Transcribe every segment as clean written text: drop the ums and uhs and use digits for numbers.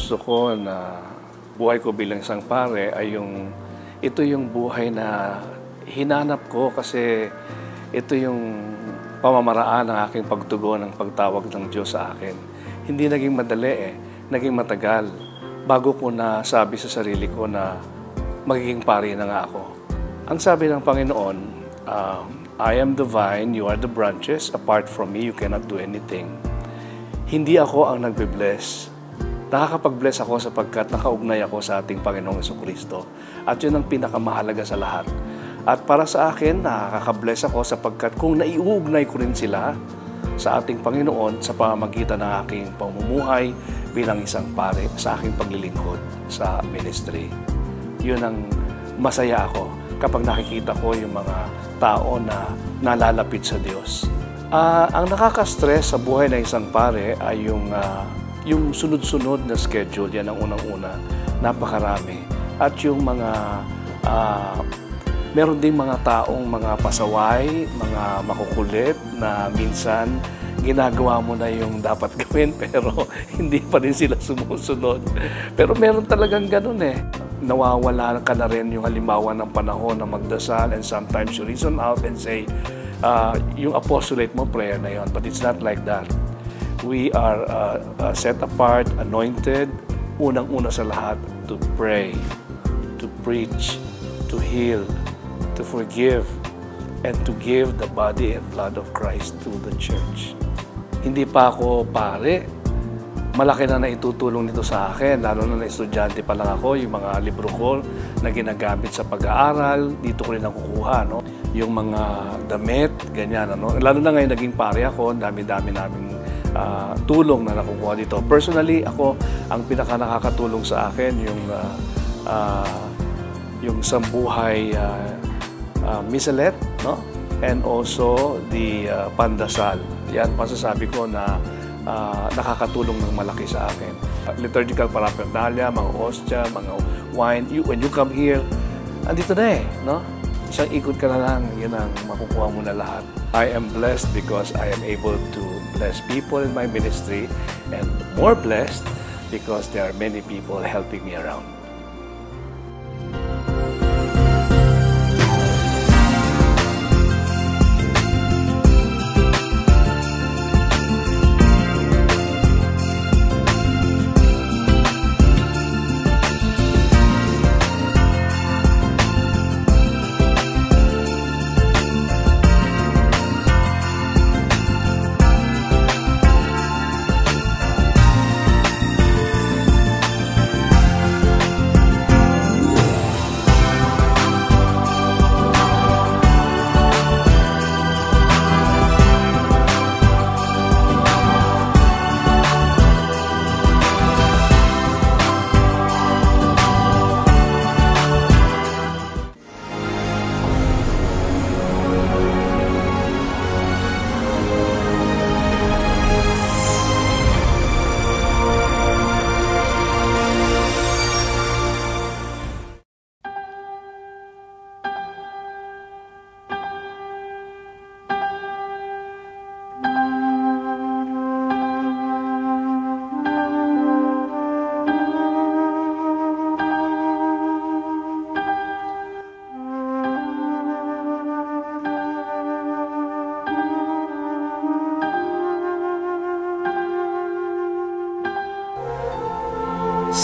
gusto ko na buhay ko bilang isang pare ay ito yung buhay na hinanap ko kasi ito yung pamamaraan ng aking pagtugon ng pagtawag ng Diyos sa akin. Hindi naging madali naging matagal bago ko na sabi sa sarili ko na magiging pare na nga ako. Ang sabi ng Panginoon, I am the vine, you are the branches, apart from me you cannot do anything. Hindi ako ang nagbe-bless. Nakakapag-bless ako sapagkat nakaugnay ako sa ating Panginoong Jesucristo. At yun ang pinakamahalaga sa lahat. At para sa akin, nakaka-bless ako sapagkat kung naiuugnay ko rin sila sa ating Panginoon sa pamamagitan ng aking pamumuhay bilang isang pare sa aking paglilingkod sa ministry. Yun ang masaya ako kapag nakikita ko yung mga tao na nalalapit sa Diyos. Ang nakaka-stress sa buhay ng isang pare ay yung sunod-sunod na schedule, yan ang unang-una, napakarami. At yung meron ding mga taong mga pasaway, mga makukulit na minsan ginagawa mo na yung dapat gawin pero hindi pa rin sila sumusunod. Pero meron talagang ganun Nawawala ka na rin yung halimbawa ng panahon na magdasal and sometimes you reason out and say, yung apostolate mo, prayer na yun. But it's not like that. We are set apart, anointed, unang-una sa lahat, to pray, to preach, to heal, to forgive, and to give the body and blood of Christ to the church. Hindi pa ako pare. Malaki na naitutulong nito sa akin, lalo na estudyante pa lang ako, yung mga libro ko na ginagamit sa pag-aaral, dito ko rin nakukuha, Yung mga damit, ganyan, Lalo na ngayon naging pare ako, dami-dami naming tulong na nakukuha dito. Personally, ako, ang pinaka-nakakatulong sa akin, yung Sambuhay Misalet, and also the Pandasal. Yan, masasabi ko na nakakatulong ng malaki sa akin. Liturgical paraphernalia, mga hostia, mga wine. When you come here, andito na Isang ikot ka na lang, yun ang makukuha mo na lahat. I am blessed because I am able to bless people in my ministry and more blessed because there are many people helping me around.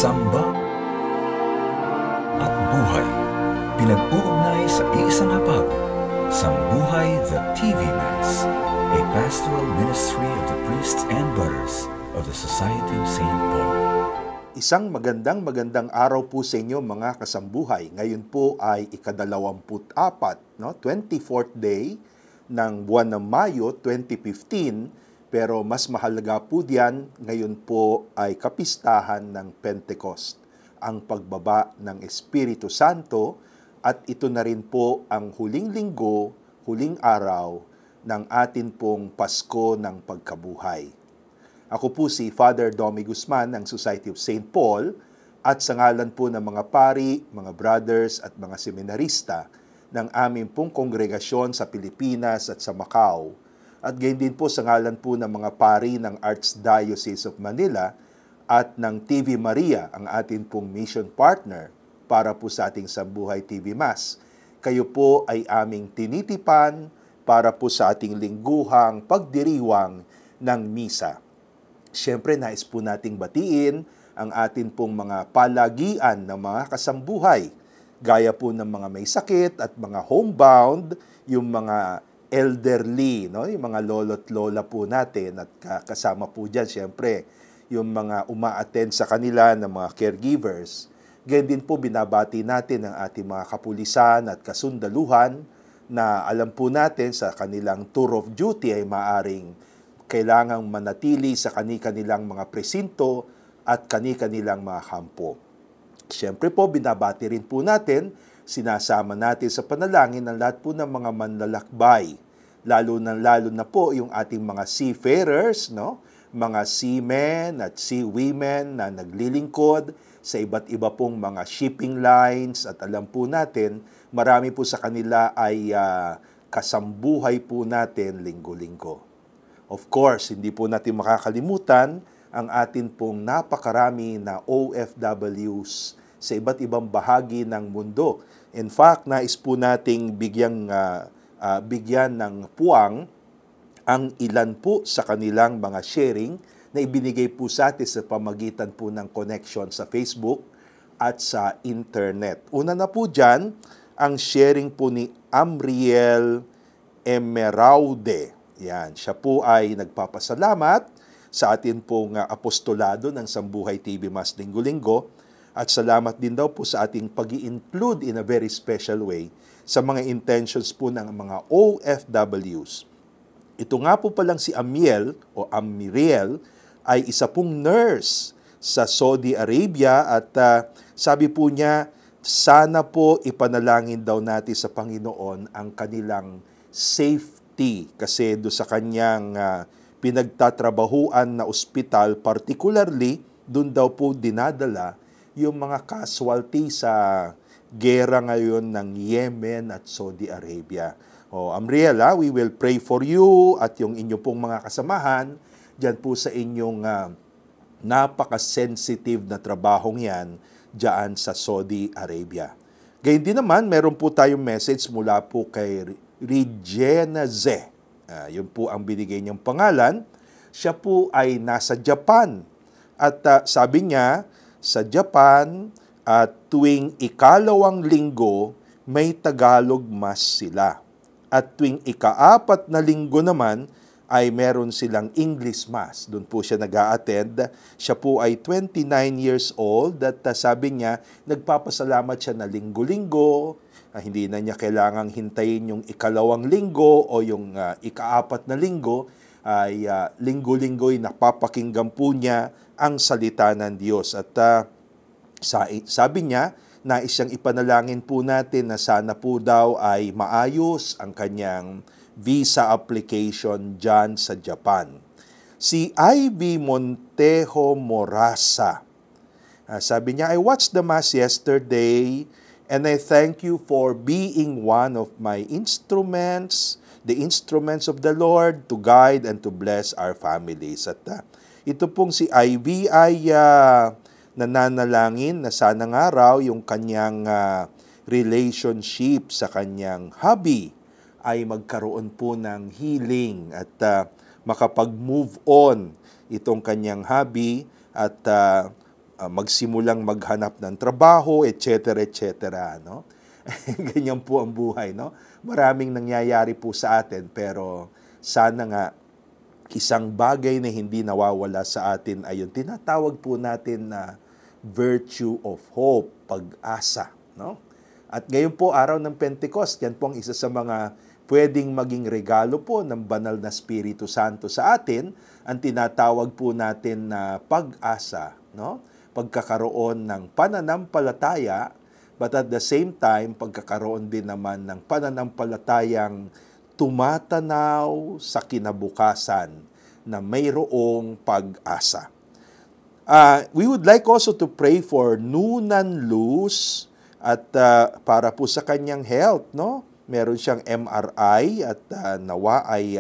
Samba at buhay, pinag-uugnay sa isang hapag. Sambuhay the TV Mass, a pastoral ministry of the priests and brothers of the Society of St. Paul. Isang magandang araw po sa inyo mga kasambuhay. Ngayon po ay ika-24, 24th day ng buwan ng Mayo 2015. Pero mas mahalaga po diyan, ngayon po ay kapistahan ng Pentecost, ang pagbaba ng Espiritu Santo, at ito na rin po ang huling linggo, huling araw ng atin pong Pasko ng Pagkabuhay. Ako po si Father Domi Guzman ng Society of St. Paul, at sa ngalan po ng mga pari, mga brothers at mga seminarista ng aming pong kongregasyon sa Pilipinas at sa Macau, at gayon din po sa ngalan po ng mga pari ng Archdiocese of Manila at ng TV Maria, ang atin pong mission partner para po sa ating Sambuhay TV Mass. Kayo po ay aming tinitipan para po sa ating lingguhang pagdiriwang ng misa. Siyempre, nais po nating batiin ang atin pong mga palagian ng mga kasambuhay, gaya po ng mga may sakit at mga homebound, yung mga elderly, no? Yung mga lolo't lola po natin, at kasama po dyan, siyempre, yung mga uma-attend sa kanila ng mga caregivers. Ganyan din po binabati natin ang ating mga kapulisan at kasundaluhan na alam po natin sa kanilang tour of duty ay maaring kailangang manatili sa kani-kanilang mga presinto at kani-kanilang mga kampo. Siyempre po, binabati rin po natin, sinasama natin sa panalangin ang lahat po ng mga manlalakbay, lalo na po yung ating mga seafarers, no? Mga seamen at seawomen na naglilingkod sa iba't iba pong mga shipping lines, at alam po natin, marami po sa kanila ay kasambuhay po natin linggo-linggo. Of course, hindi po natin makakalimutan ang atin pong napakarami na OFWs sa iba't ibang bahagi ng mundo. In fact, nais po nating bigyan ng puwang ang ilan po sa kanilang mga sharing na ibinigay po sa atin sa pamagitan po ng connection sa Facebook at sa internet. Una na po dyan, ang sharing po ni Amriel Emeraude. Yan, siya po ay nagpapasalamat sa atin pong apostolado ng Sambuhay TV Mas Linggo-Linggo, at salamat din daw po sa ating pag-i-include in a very special way sa mga intentions po ng mga OFWs. Ito nga po palang si Amiel o Amiriel ay isa pong nurse sa Saudi Arabia, at sabi po niya, sana po ipanalangin daw natin sa Panginoon ang kanilang safety, kasi do sa kanyang pinagtatrabahuan na ospital, particularly doon daw po dinadala yung mga casualty sa gera ngayon ng Yemen at Saudi Arabia. Amriel, we will pray for you at yung inyo pong mga kasamahan dyan po sa inyong napaka-sensitive na trabahong yan dyan sa Saudi Arabia. Gayun din naman, meron po tayong message mula po kay Regina Z. Yun po ang binigay niyang pangalan. Siya po ay nasa Japan. At sabi niya, sa Japan, tuwing ikalawang linggo, may Tagalog Mass sila. At tuwing ika-4 na linggo naman, ay meron silang English Mass. Doon po siya nag-a-attend. Siya po ay 29 years old, at sabi niya, nagpapasalamat siya na linggo-linggo, hindi na niya kailangang hintayin yung ikalawang linggo o yung ika-4 na linggo, ay linggo-linggo'y napapakinggan po niya ang salita ng Diyos. At sabi niya, nais siyang ipanalangin po natin na sana po daw ay maayos ang kanyang visa application dyan sa Japan. Si Ivy Montejo Morasa, sabi niya, I watched the Mass yesterday and I thank you for being one of my instruments, the instruments of the Lord to guide and to bless our families. At ito pong si Ivy ay nananalangin na sana nga raw yung kanyang relationship sa kanyang hubby ay magkaroon po ng healing at makapag-move on itong kanyang hubby at magsimulang maghanap ng trabaho, etc., etc., no? Ganyan po ang buhay, no? Maraming nangyayari po sa atin, pero sana nga isang bagay na hindi nawawala sa atin ay yung tinatawag po natin na virtue of hope, pag-asa, no? At ngayon po, araw ng Pentecost, yan po ang isa sa mga pwedeng maging regalo po ng banal na Espiritu Santo sa atin, ang tinatawag po natin na pag-asa, no? Pagkakaroon ng pananampalataya, but at the same time, pagkakaroon din naman ng pananampalatayang tumatanaw sa kinabukasan na mayroong pag-asa. We would like also to pray for Nunan Luz at para po sa kanyang health, no? Meron siyang MRI at nawa ay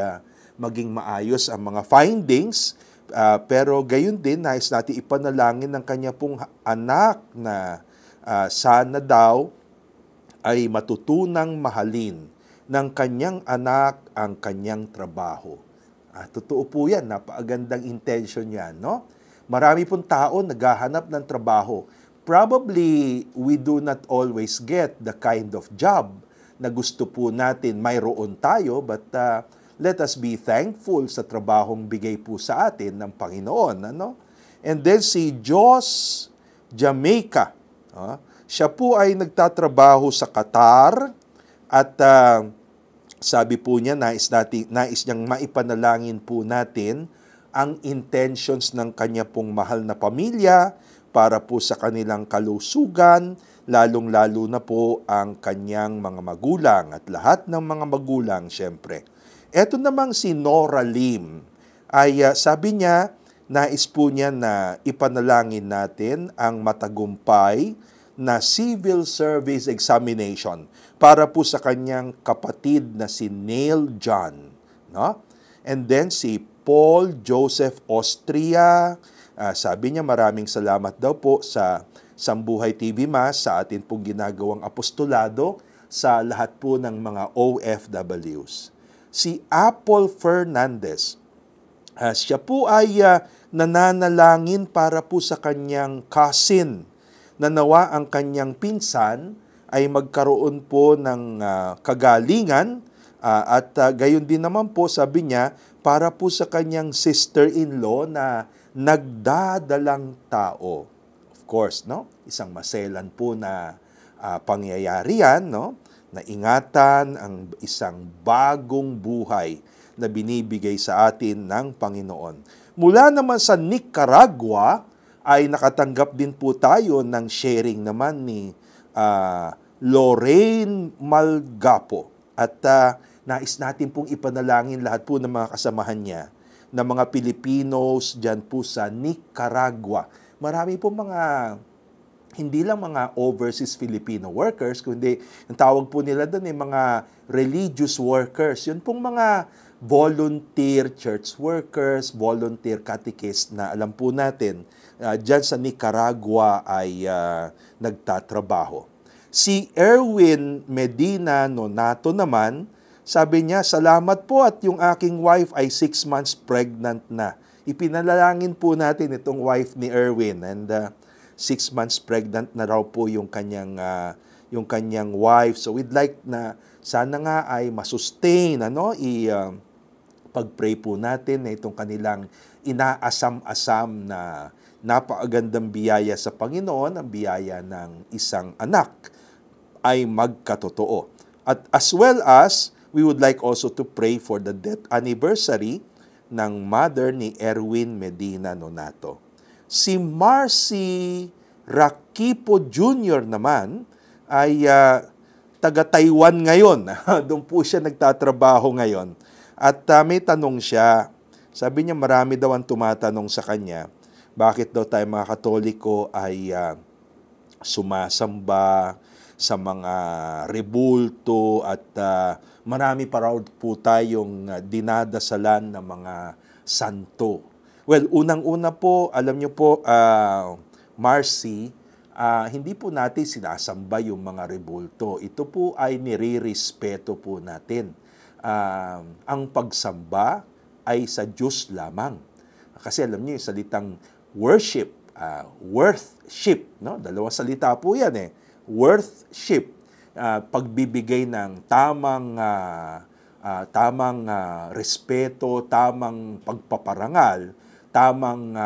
maging maayos ang mga findings. Pero gayon din, nais natin ipanalangin ng kanya pong anak na sana daw ay matutunang mahalin ng kanyang anak ang kanyang trabaho. Totoo po yan, napakagandang intention yan, no? Marami pong tao naghahanap ng trabaho. Probably, we do not always get the kind of job na gusto po natin mayroon tayo, but let us be thankful sa trabahong bigay po sa atin ng Panginoon. Ano? And then si Jos Jamaica, siya po ay nagtatrabaho sa Qatar at sabi po niya, nais niyang maipanalangin po natin ang intentions ng kanya pong mahal na pamilya para po sa kanilang kalusugan, lalong-lalo na po ang kanyang mga magulang at lahat ng mga magulang, syempre. Eto namang si Nora Lim, ay sabi niya, nais po niya na ipanalangin natin ang matagumpay na civil service examination para po sa kanyang kapatid na si Neil John. No? And then si Paul Joseph Austria, sabi niya maraming salamat daw po sa Sambuhay TV Mas sa atin pong ginagawang apostolado sa lahat po ng mga OFWs. Si Apple Fernandez, siya po ay nananalangin para po sa kanyang cousin na nawa ang kanyang pinsan ay magkaroon po ng kagalingan at gayon din naman po sabi niya para po sa kanyang sister-in-law na nagdadalang tao. Of course, no? Isang maselan po na pangyayari yan, no? Na ingatan ang isang bagong buhay na binibigay sa atin ng Panginoon. Mula naman sa Nicaragua, ay nakatanggap din po tayo ng sharing naman ni Lorraine Malgapo. At nais natin pong ipanalangin lahat po ng mga kasamahan niya, na mga Pilipinos dyan po sa Nicaragua. Marami po mga hindi lang mga overseas Filipino workers, kundi ang tawag po nila doon ay mga religious workers. Yun pong mga volunteer church workers, volunteer catechists na alam po natin, dyan sa Nicaragua ay nagtatrabaho. Si Erwin Medina Nonato naman, sabi niya, salamat po at yung aking wife ay 6 months pregnant na. Ipinalangin po natin itong wife ni Erwin and 6 months pregnant na raw po yung kanyang wife. So we'd like na sana nga ay masustain, pag-pray po natin na itong kanilang inaasam-asam na napakagandang biyaya sa Panginoon, ang biyaya ng isang anak ay magkatotoo. At as well as, we would like also to pray for the death anniversary ng mother ni Erwin Medina Nonato. Si Marcy Rakipo Jr. naman ay taga-Taiwan ngayon. Doon po siya nagtatrabaho ngayon. At may tanong siya. Sabi niya marami daw ang tumatanong sa kanya, bakit daw tayo mga Katoliko ay sumasamba sa mga rebulto at marami pa raw po tayong dinadasalan ng mga santo. Well, unang-una po, alam niyo po, Marcy, hindi po natin sinasamba yung mga rebulto. Ito po ay nire-respeto po natin. Ang pagsamba ay sa Diyos lamang. Kasi alam niyo yung salitang worship, worthship, no? Dalawang salita po yan eh. Worthship, pagbibigay ng tamang respeto, tamang pagpaparangal, tamang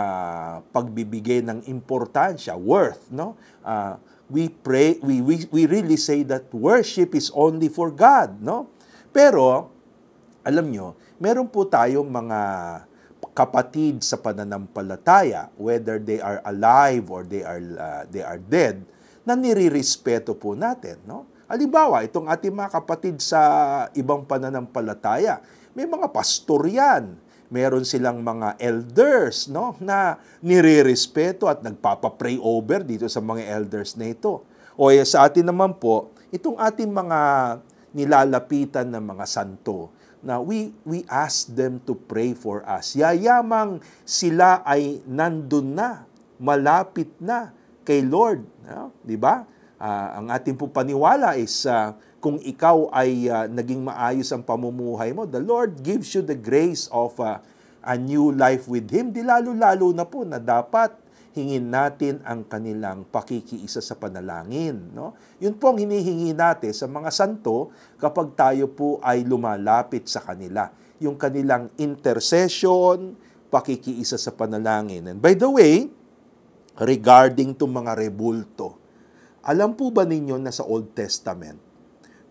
pagbibigay ng importansya, worth, no? We pray, we really say that worship is only for God, no? Pero alam nyo, meron po tayong mga kapatid sa pananampalataya, whether they are alive or they are dead, na nirirespeto po natin, no? Halimbawa, itong ating mga kapatid sa ibang pananampalataya, may mga pastor yan. Meron silang mga elders, no, na nire-respeto at nagpapa-pray over dito sa mga elders na ito. O sa atin naman po, itong ating mga nilalapitan ng mga santo na we ask them to pray for us. Yayamang sila ay nandun na, malapit na kay Lord. Di ba? Ang ating po paniwala is kung ikaw ay naging maayos ang pamumuhay mo, the Lord gives you the grace of a new life with Him. Di lalo-lalo na po na dapat hingin natin ang kanilang pakikiisa sa panalangin. No? Yun po ang hinihingi natin sa mga santo kapag tayo po ay lumalapit sa kanila. Yung kanilang intercession, pakikiisa sa panalangin. And by the way, regarding to mga rebulto, alam po ba ninyo na sa Old Testament,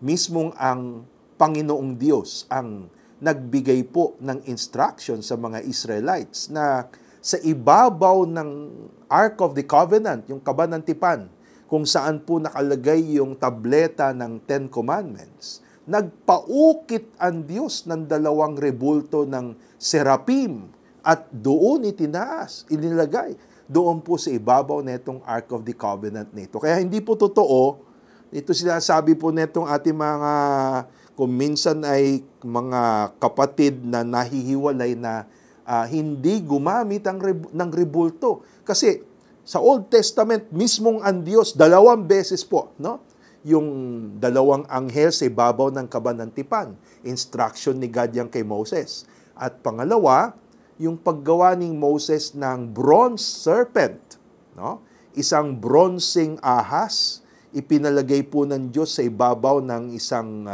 mismong ang Panginoong Diyos ang nagbigay po ng instruction sa mga Israelites na sa ibabaw ng Ark of the Covenant, yung kabanantipan, kung saan po nakalagay yung tableta ng Ten Commandments, nagpaukit ang Diyos ng 2 rebulto ng serapim at doon inilagay doon po sa ibabaw netong Ark of the Covenant nito. Kaya hindi po totoo, ito sinasabi po netong ating mga, kung minsan ay mga kapatid na nahihiwalay na hindi gumamit ng rebulto. Kasi sa Old Testament, mismong ang Diyos, 2 beses po, no? Yung 2 anghel sa ibabaw ng kabanantipan, instruction ni God yan kay Moses. At pangalawa, yung paggawa ni Moses ng bronze serpent, no? Isang bronzeng ahas, ipinalagay po ng Diyos sa ibabaw ng isang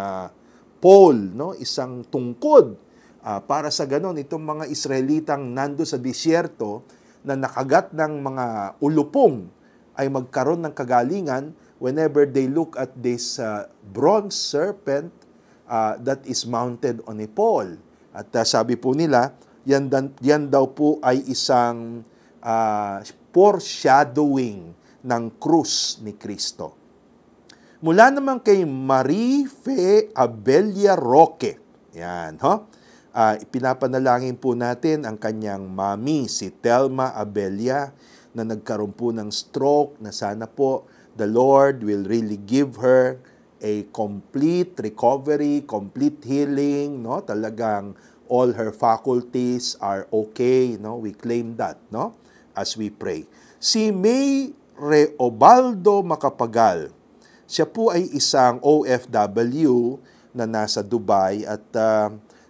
pole, no? Isang tungkod. Para sa ganon, itong mga Israelitang nando sa disyerto na nakagat ng mga ulupong ay magkaroon ng kagalingan whenever they look at this bronze serpent that is mounted on a pole. At sabi po nila, yan daw po ay isang foreshadowing ng krus ni Kristo. Mula naman kay Marie Fe Abelia Roque. Yan, ipinapanalangin po natin ang kanyang mami, si Telma Abelia, na nagkaroon po ng stroke, na sana po the Lord will really give her a complete recovery, complete healing, no? Talagang all her faculties are okay, no? We claim that, no? As we pray. Si May Reobaldo Macapagal, siya po ay isang OFW na nasa Dubai at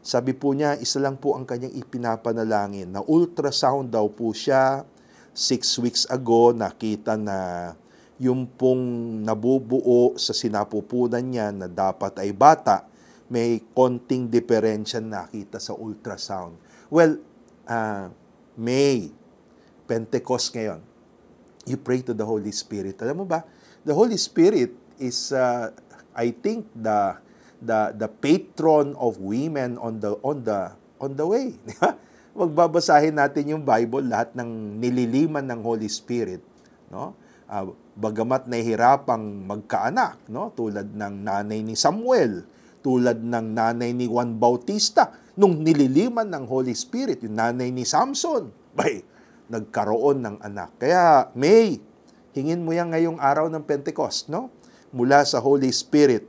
sabi po niya, isa lang po ang kanyang ipinapanalangin na ultrasound daw po siya 6 weeks ago, nakita na yung pong nabubuo sa sinapupunan niya na dapat ay bata, may konting diferensya nakita sa ultrasound. Well, May, Pentecost ngayon, you pray to the Holy Spirit. Alam mo ba, the Holy Spirit is, I think, the patron of women on the way. Magbabasahin natin yung Bible, lahat ng nililiman ng Holy Spirit, no? Bagamat nahihirapang magkaanak, no? Tulad ng nanay ni Samuel, tulad ng nanay ni Juan Bautista, nung nililiman ng Holy Spirit, yung nanay ni Samson, nagkaroon ng anak. Kaya, May, hingin mo yan ngayong araw ng Pentecost, no? Mula sa Holy Spirit,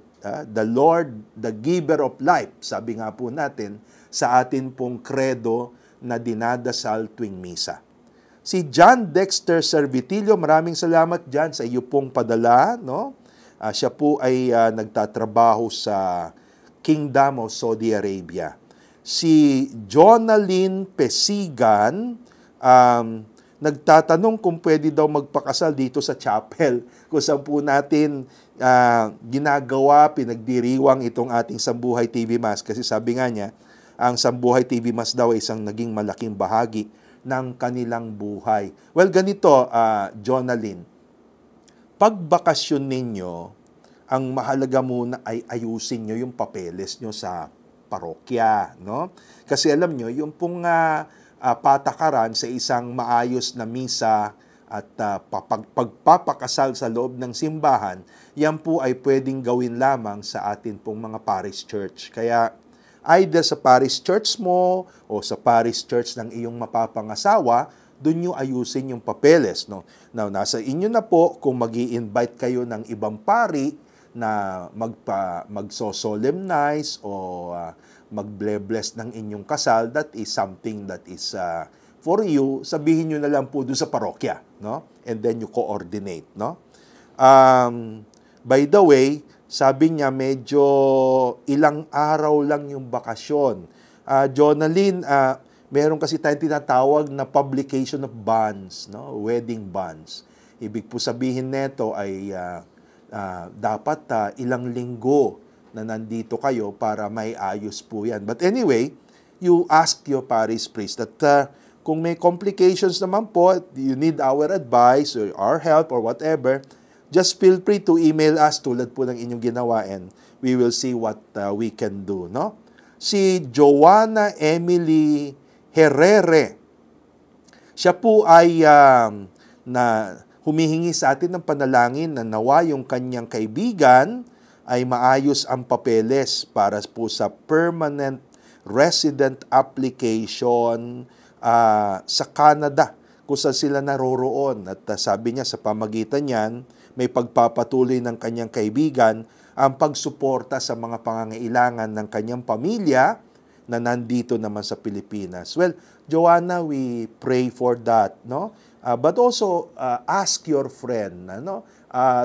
the Lord, the giver of life, sabi nga po natin, sa atin pong credo na dinadasal tuwing misa. Si John Dexter Servitilio, maraming salamat John sa iyo pong padala, no? Siya po ay nagtatrabaho sa Kingdom of Saudi Arabia. Si Jonaline Pesigan, nagtatanong kung pwede daw magpakasal dito sa chapel, kung saan po natin ginagawa, pinagdiriwang itong ating Sambuhay TV Mass. Kasi sabi nga niya, ang Sambuhay TV Mass daw ay isang naging malaking bahagi ng kanilang buhay. Well, ganito, Jonaline, pagbakasyon ninyo, ang mahalaga muna ay ayusin nyo yung papeles nyo sa parokya, no? Kasi alam nyo, yung pong patakaran sa isang maayos na misa at pagpapakasal sa loob ng simbahan, yan po ay pwedeng gawin lamang sa atin pong mga parish church. Kaya either sa parish church mo o sa parish church ng iyong mapapangasawa, doon nyo ayusin yung papeles. No? Now, nasa inyo na po kung mag-i-invite kayo ng ibang pari na magso-solemnize o mag-bless ng inyong kasal, that is something that is for you. Sabihin nyo na lang po doon sa parokya, no? And then you coordinate, no? By the way, sabi niya medyo ilang araw lang yung bakasyon. Jonalyn, meron kasi tayong tinatawag na publication of bonds, no? Wedding bonds. Ibig po sabihin nito ay dapat ilang linggo na nandito kayo para may ayos po yan. But anyway, you ask your parish priest that kung may complications naman po, you need our advice or our help or whatever, just feel free to email us tulad po ng inyong ginawa and we will see what we can do, no? Si Joanna Emily Herrere, siya po ay na humihingi sa atin ng panalangin na nawa yung kanyang kaibigan ay maayos ang papeles para po sa permanent resident application sa Canada kung saan sila naroroon. At sabi niya sa pamagitan niyan, may pagpapatuloy ng kanyang kaibigan ang pagsuporta sa mga pangangailangan ng kanyang pamilya na nandito naman sa Pilipinas. Well, Joanna, we pray for that, no? But also ask your friend, no?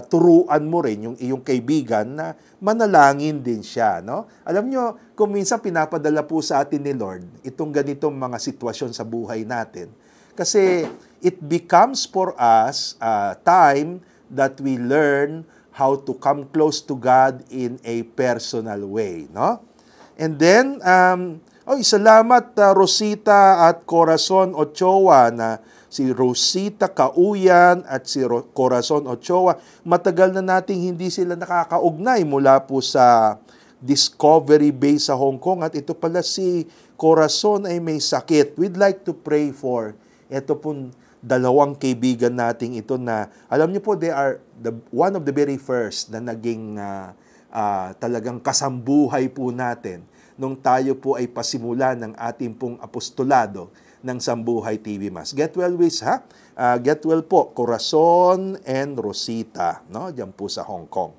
Turuan mo rin yung iyong kaibigan na manalangin din siya, no? Alam nyo, kung minsan pinapadala po sa atin ni Lord itong ganitong mga sitwasyon sa buhay natin. Kasi it becomes for us time that we learn how to come close to God in a personal way, no? And then, salamat Rosita at Corazon Ochoa na si Rosita Kauyan at si Corazon Ochoa. Matagal na nating hindi sila nakakaugnay mula po sa Discovery Base sa Hong Kong. At ito pala si Corazon ay may sakit. We'd like to pray for ito pong dalawang kaibigan nating ito na, alam niyo po, they are one of the very first na naging talagang kasambuhay po natin nung tayo po ay pasimula ng ating pong apostolado ng Sambuhay TV Mas. Get well, Wiz, ha? Get well po, Corazon and Rosita, no? Diyan po sa Hong Kong.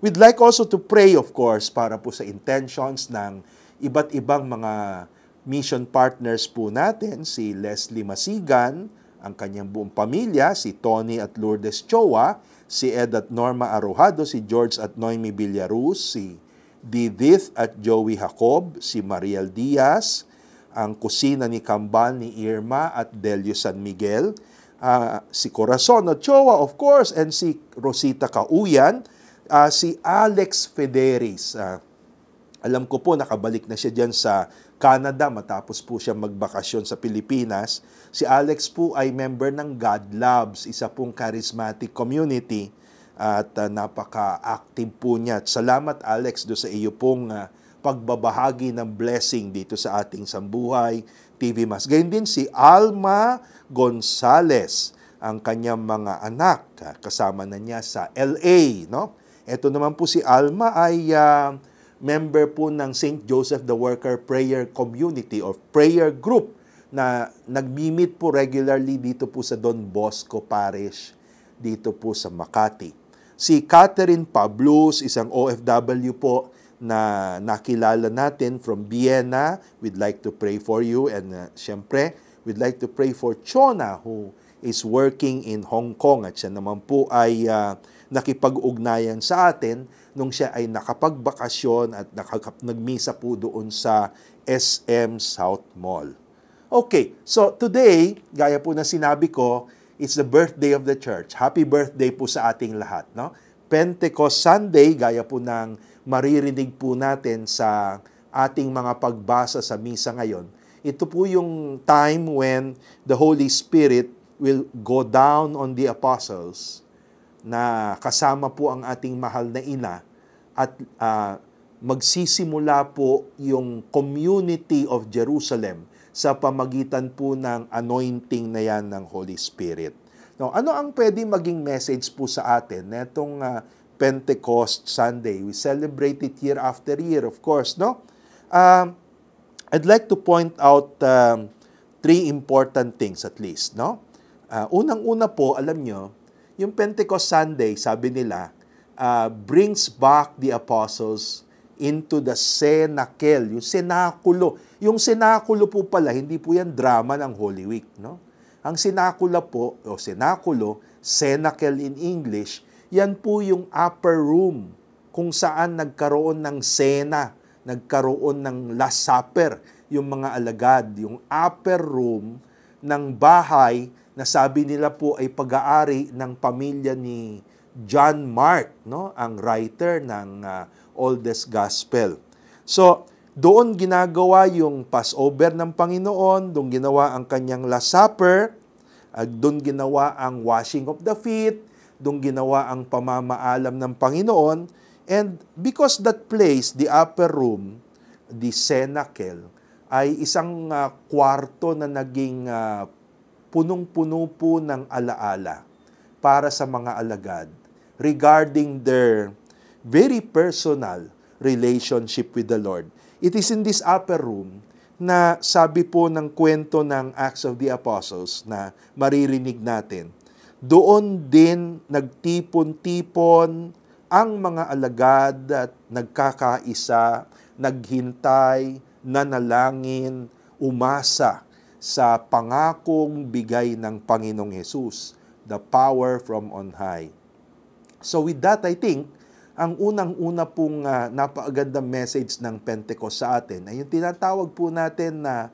We'd like also to pray, of course, para po sa intentions ng iba't ibang mga mission partners po natin, si Leslie Masigan, ang kanyang buong pamilya, si Tony at Lourdes Choa, si Ed at Norma Arojado, si George at Noemi Villaruz, si Didith at Joey Jacob, si Mariel Diaz, ang kusina ni Kambal ni Irma at Delio San Miguel, si Corazon Ochoa, of course, and si Rosita Kauyan, si Alex Federis. Alam ko po, nakabalik na siya dyan sa Canada matapos po siya magbakasyon sa Pilipinas. Si Alex po ay member ng God Labs, isa pong charismatic community at napaka-active po niya. At salamat Alex do sa iyo pong pagbabahagi ng blessing dito sa ating Sambuhay TV Mas. Gayun din si Alma Gonzales, ang kanyang mga anak, kasama na niya sa LA, no? Ito naman po si Alma ay member po ng St. Joseph the Worker Prayer Community or Prayer Group na nagmi-meet po regularly dito po sa Don Bosco Parish, dito po sa Makati. Si Catherine Pablus, isang OFW po na nakilala natin from Vienna. We'd like to pray for you. And syempre, we'd like to pray for Chona who is working in Hong Kong. At siya naman po ay nakipag-ugnayan sa atin nung siya ay nakapagbakasyon at nagmisa po doon sa SM South Mall. Okay, so today, gaya po na sinabi ko, it's the birthday of the church. Happy birthday po sa ating lahat, no? Pentecost Sunday, gaya po ng maririnig po natin sa ating mga pagbasa sa misa ngayon. Ito po yung time when the Holy Spirit will go down on the apostles na kasama po ang ating mahal na ina at magsisimula po yung community of Jerusalem sa pamagitan po ng anointing na yan ng Holy Spirit. Now, ano ang pwede maging message po sa atin netong Pentecost Sunday? We celebrate it year after year, of course, no? I'd like to point out 3 important things at least, no? Unang-una po, alam nyo, yung Pentecost Sunday, sabi nila, brings back the apostles into the cenacle, yung senakulo. Yung senakulo po pala, hindi po yan drama ng Holy Week, no? Ang senakula po, o senakulo, cenacle in English, yan po yung upper room kung saan nagkaroon ng sena, nagkaroon ng Last Supper, yung mga alagad, yung upper room ng bahay na sabi nila po ay pag-aari ng pamilya ni John Mark, no? Ang writer ng Oldest Gospel. So, doon ginagawa yung Passover ng Panginoon, doon ginawa ang kanyang Last Supper, doon ginawa ang washing of the feet, doon ginawa ang pamamaalam ng Panginoon, and because that place, the upper room, the cenacle, ay isang kwarto na naging punong-puno po ng alaala para sa mga alagad regarding their very personal relationship with the Lord. It is in this upper room na sabi po ng kwento ng Acts of the Apostles na maririnig natin, doon din nagtipon-tipon ang mga alagad at nagkakaisa, naghintay, nanalangin, umasa sa pangakong bigay ng Panginoong Hesus, the power from on high. So with that, I think, ang unang-una pong napakagandang message ng Pentecost sa atin ay yung tinatawag po natin na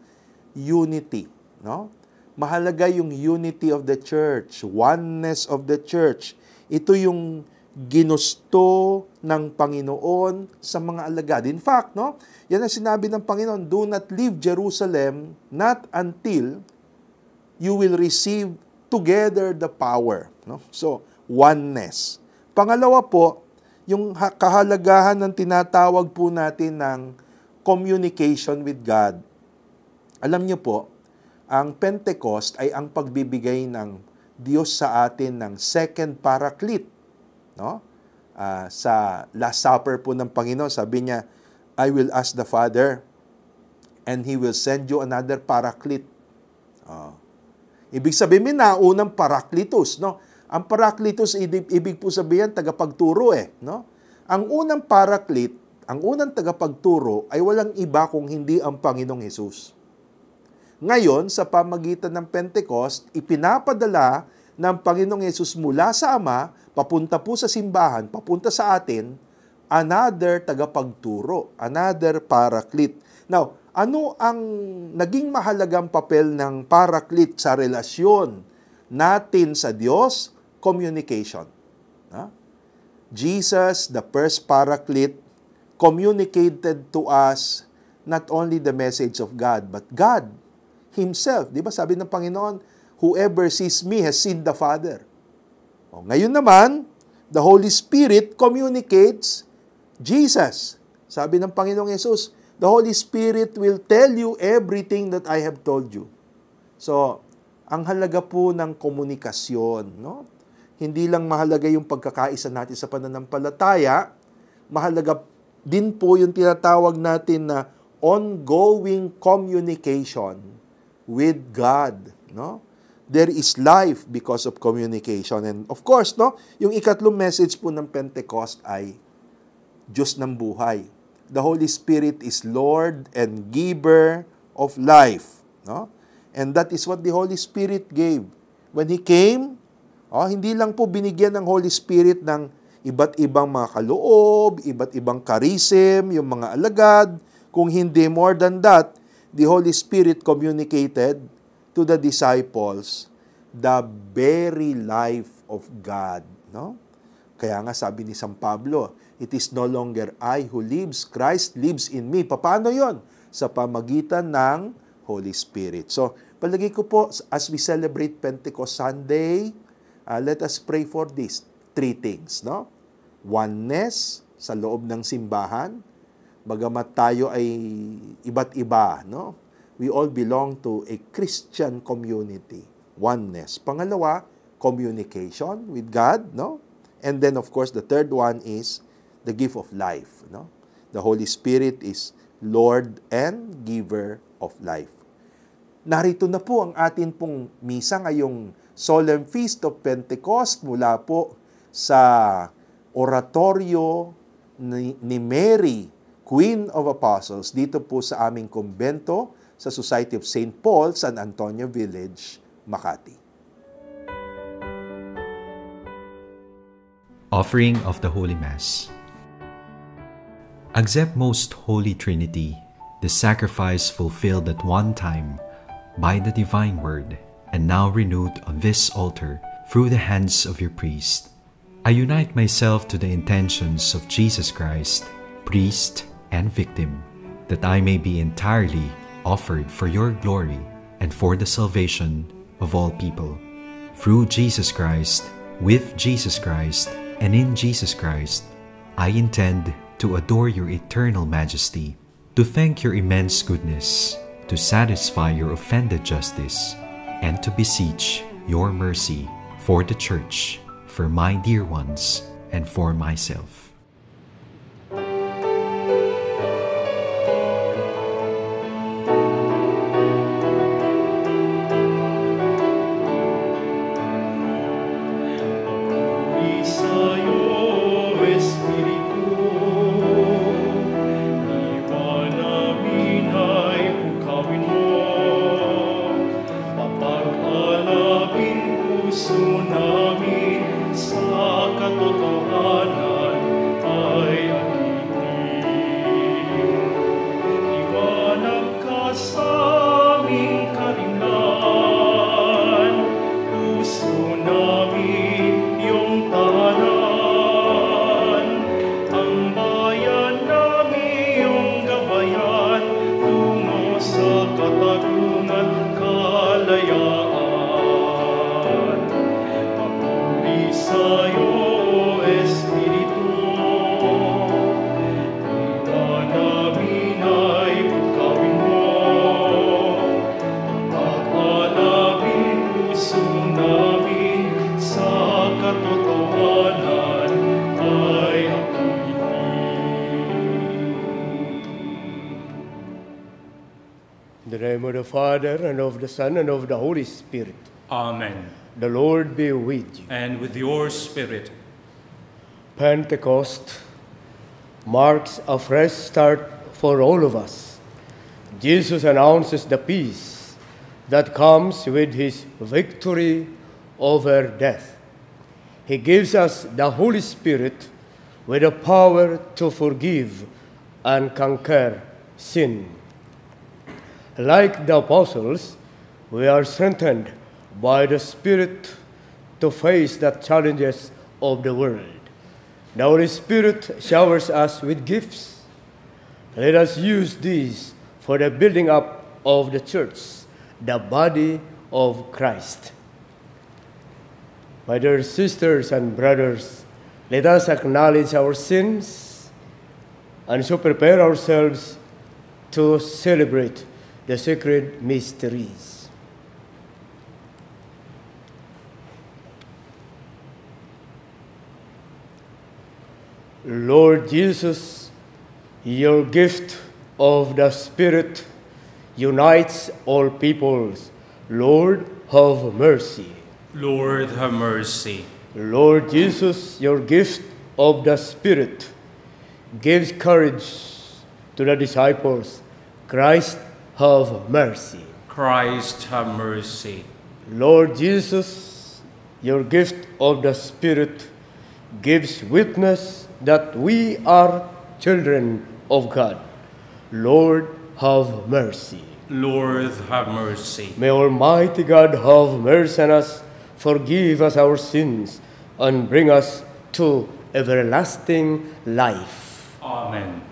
unity, no? Mahalaga yung unity of the church, oneness of the church. Ito yung ginusto ng Panginoon sa mga alagad. In fact, no, yan ang sinabi ng Panginoon, do not leave Jerusalem not until you will receive together the power. No? So, oneness. Pangalawa po, yung kahalagahan ng tinatawag po natin ng communication with God. Alam niyo po, ang Pentecost ay ang pagbibigay ng Diyos sa atin ng second paraclete. No? Sa Last Supper po ng Panginoon, sabi niya, I will ask the Father and He will send you another paraclete. Ibig sabihin na unang parakletos, no? Ang parakletos, ibig po sabihin tagapagturo no? Ang unang paraclete, ang unang tagapagturo ay walang iba kung hindi ang Panginoong Hesus. Ngayon, sa pamagitan ng Pentecost, ipinapadala ng Panginoong Hesus mula sa Ama, papunta po sa simbahan, papunta sa atin, another tagapagturo, another paraclete. Now, ano ang naging mahalagang papel ng paraclete sa relasyon natin sa Diyos? Communication. Jesus, the first paraclete, communicated to us not only the message of God, but God Himself. Di ba sabi ng Panginoon, whoever sees me has seen the Father. Ngayon naman, the Holy Spirit communicates Jesus. Sabi ng Panginoong Yesus, the Holy Spirit will tell you everything that I have told you. So, ang halaga po ng komunikasyon, no? Hindi lang mahalaga yung pagkakaisa natin sa pananampalataya, mahalaga din po yung tinatawag natin na ongoing communication with God, no? There is life because of communication. And of course, no, yung ikatlong message po ng Pentecost ay Diyos ng buhay. The Holy Spirit is Lord and giver of life, no? And that is what the Holy Spirit gave. When He came, hindi lang po binigyan ng Holy Spirit ng iba't ibang mga kaloob, iba't ibang charism, yung mga alagad. Kung hindi more than that, the Holy Spirit communicated to the disciples the very life of God. No? Kaya nga sabi ni San Pablo, it is no longer I who lives, Christ lives in me. Paano yon? Sa pamagitan ng Holy Spirit. So, palagi ko po, as we celebrate Pentecost Sunday, let us pray for these three things. No? Oneness sa loob ng simbahan, bagamat tayo ay iba't iba, no? We all belong to a Christian community. Oneness. Pangalawa, communication with God, no? And then of course the third one is the gift of life, no? The Holy Spirit is Lord and giver of life. Narito na po ang atin pong misa ngayong Solemn Feast of Pentecost mula po sa oratorio ni Mary Queen of Apostles, dito po sa aming kumbento sa Society of St. Paul, San Antonio Village, Makati. Offering of the Holy Mass. Accept, Most Holy Trinity, the sacrifice fulfilled at one time by the divine word, and now renewed on this altar through the hands of your priest. I unite myself to the intentions of Jesus Christ, priest and victim, that I may be entirely offered for your glory and for the salvation of all people. Through Jesus Christ, with Jesus Christ, and in Jesus Christ, I intend to adore your eternal majesty, to thank your immense goodness, to satisfy your offended justice, and to beseech your mercy for the Church, for my dear ones, and for myself. In the name of the Father, and of the Son, and of the Holy Spirit. Amen. The Lord be with you. And with your spirit. Pentecost marks a fresh start for all of us. Jesus announces the peace that comes with his victory over death. He gives us the Holy Spirit with the power to forgive and conquer sin. Like the apostles, we are strengthened by the Spirit to face the challenges of the world. The Holy Spirit showers us with gifts. Let us use these for the building up of the church, the body of Christ. My dear sisters and brothers, let us acknowledge our sins and so prepare ourselves to celebrate the sacred mysteries. Lord Jesus, your gift of the Spirit unites all peoples. Lord, have mercy. Lord, have mercy. Lord Jesus, your gift of the Spirit gives courage to the disciples. Christ, have mercy. Christ, have mercy. Lord Jesus, your gift of the Spirit gives witness that we are children of God. Lord, have mercy. Lord, have mercy. May Almighty God have mercy on us, forgive us our sins, and bring us to everlasting life. Amen.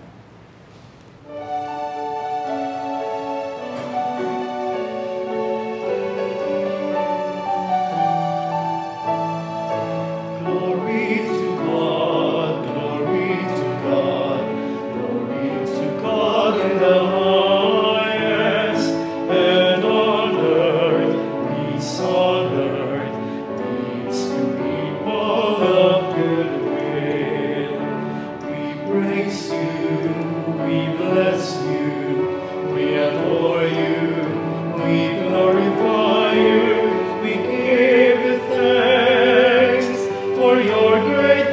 For your great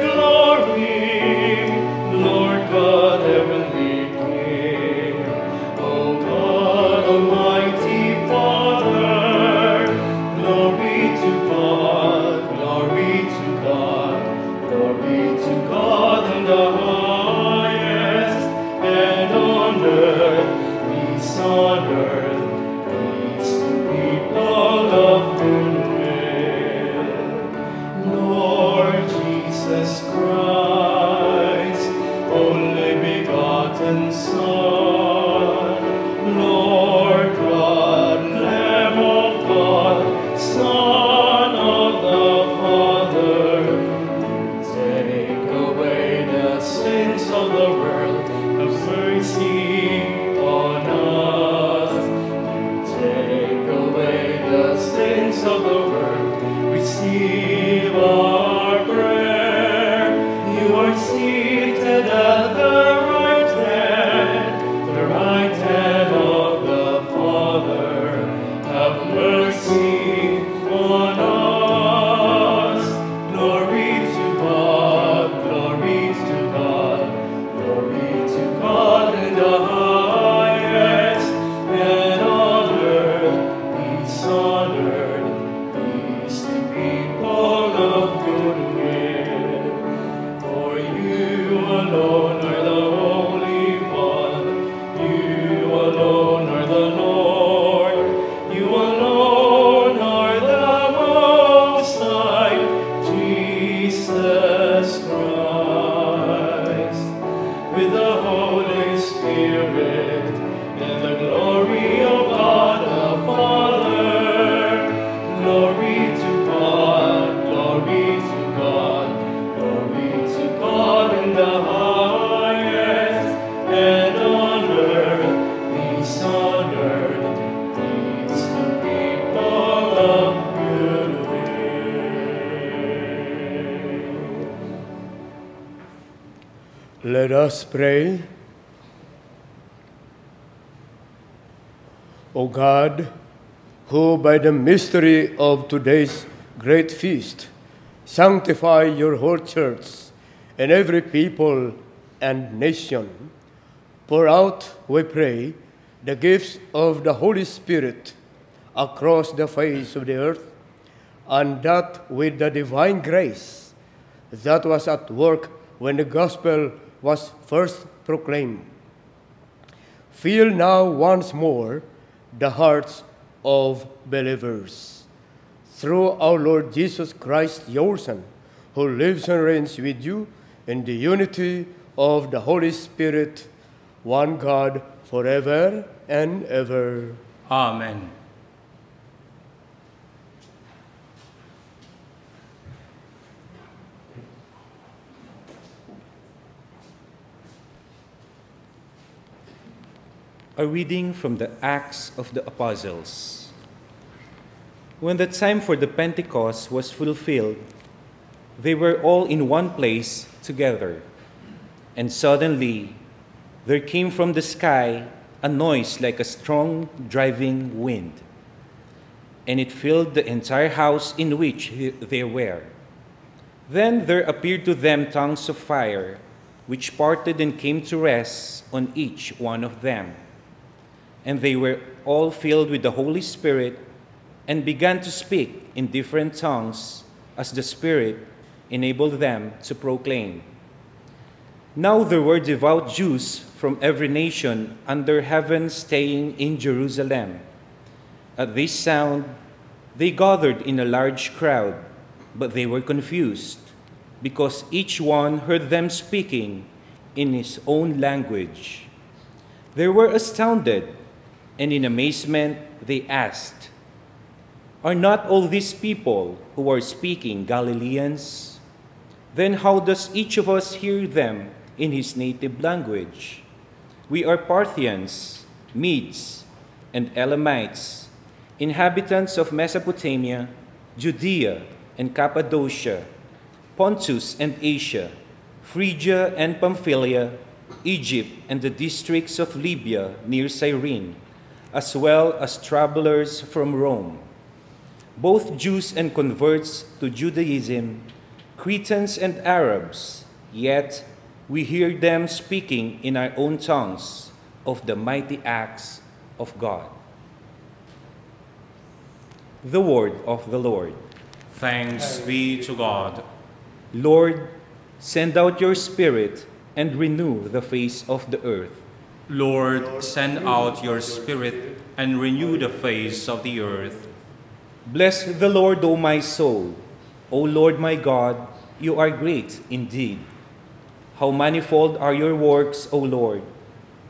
Jesus Christ, with the Holy Spirit, in the glory of God the Father. Glory to God, glory to God, glory to God in the highest, and on earth, peace on earth, peace to people of good will. Let us pray. O God, who by the mystery of today's great feast sanctify your whole church and every people and nation, pour out, we pray, the gifts of the Holy Spirit across the face of the earth, and that with the divine grace that was at work when the gospel was first proclaimed, fill now once more the hearts of believers. Through our Lord Jesus Christ, your Son, who lives and reigns with you in the unity of the Holy Spirit, one God, forever and ever. Amen. A reading from the Acts of the Apostles. When the time for the Pentecost was fulfilled, they were all in one place together. And suddenly there came from the sky a noise like a strong driving wind, and it filled the entire house in which they were. Then there appeared to them tongues of fire, which parted and came to rest on each one of them. And they were all filled with the Holy Spirit and began to speak in different tongues as the Spirit enabled them to proclaim. Now there were devout Jews from every nation under heaven staying in Jerusalem. At this sound, they gathered in a large crowd, but they were confused, because each one heard them speaking in his own language. They were astounded, and in amazement they asked, "Are not all these people who are speaking Galileans? Then how does each of us hear them in his native language? We are Parthians, Medes, and Elamites, inhabitants of Mesopotamia, Judea and Cappadocia, Pontus and Asia, Phrygia and Pamphylia, Egypt and the districts of Libya near Cyrene, as well as travelers from Rome, both Jews and converts to Judaism, Cretans and Arabs, yet we hear them speaking in our own tongues of the mighty acts of God." The word of the Lord. Thanks be to God. Lord, send out your Spirit and renew the face of the earth. Lord, send out your Spirit and renew the face of the earth. Bless the Lord, O my soul. O Lord my God, you are great indeed. How manifold are your works, O Lord.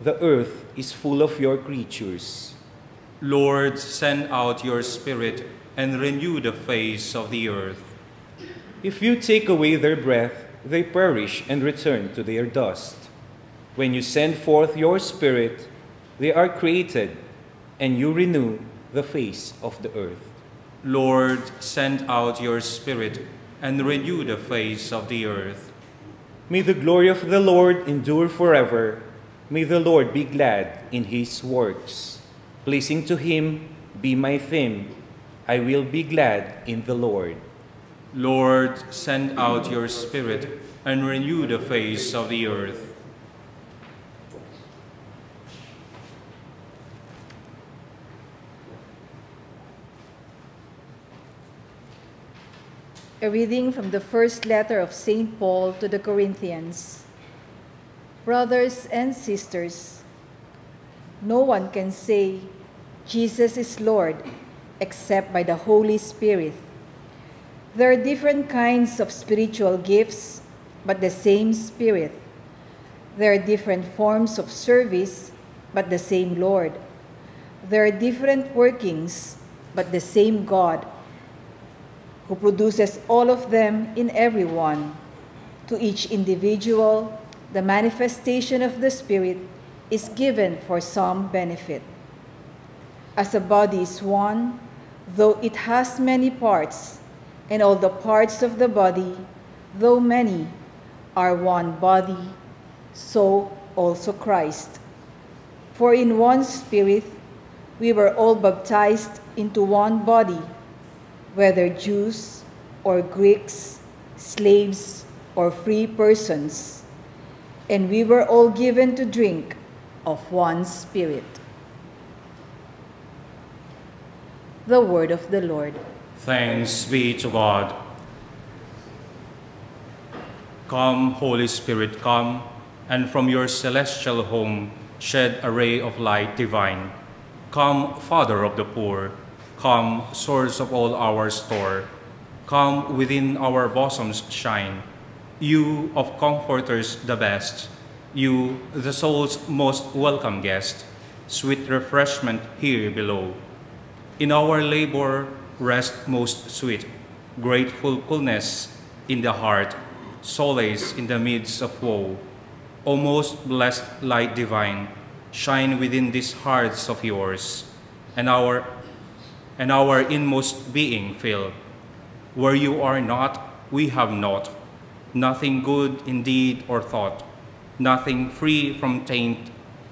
The earth is full of your creatures. Lord, send out your Spirit and renew the face of the earth. If you take away their breath, they perish and return to their dust. When you send forth your Spirit, they are created, and you renew the face of the earth. Lord, send out your Spirit and renew the face of the earth. May the glory of the Lord endure forever. May the Lord be glad in his works. Pleasing to him be my theme. I will be glad in the Lord. Lord, send out your Spirit and renew the face of the earth. A reading from the first letter of St. Paul to the Corinthians. Brothers and sisters, no one can say Jesus is Lord except by the Holy Spirit. There are different kinds of spiritual gifts, but the same Spirit. There are different forms of service, but the same Lord. There are different workings, but the same God, who produces all of them in everyone. To each individual, the manifestation of the Spirit is given for some benefit. As a body is one, though it has many parts, and all the parts of the body, though many, are one body, so also Christ. For in one Spirit we were all baptized into one body, whether Jews or Greeks, slaves or free persons, and we were all given to drink of one Spirit. The word of the Lord. Thanks be to God. Come, Holy Spirit, come, and from your celestial home shed a ray of light divine. Come, Father of the poor, come, source of all our store. Come, within our bosoms shine. You of comforters the best, you, the soul's most welcome guest, sweet refreshment here below. In our labor, rest most sweet, grateful coolness in the heart, solace in the midst of woe. O most blessed light divine, shine within these hearts of yours, and our inmost being fill. Where you are not, we have naught, nothing good in deed or thought, nothing free from taint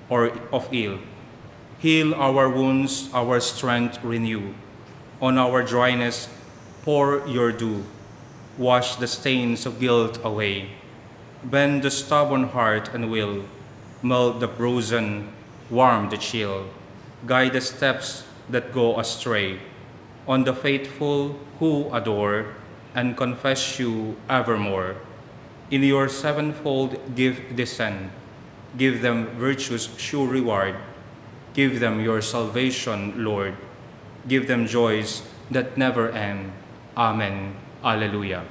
or of ill. Heal our wounds, our strength renew. On our dryness, pour your dew. Wash the stains of guilt away. Bend the stubborn heart and will. Melt the frozen, warm the chill. Guide the steps that go astray. On the faithful who adore and confess you evermore. In your sevenfold gift descend. Give them virtue's sure reward. Give them your salvation, Lord. Give them joys that never end. Amen. Alleluia.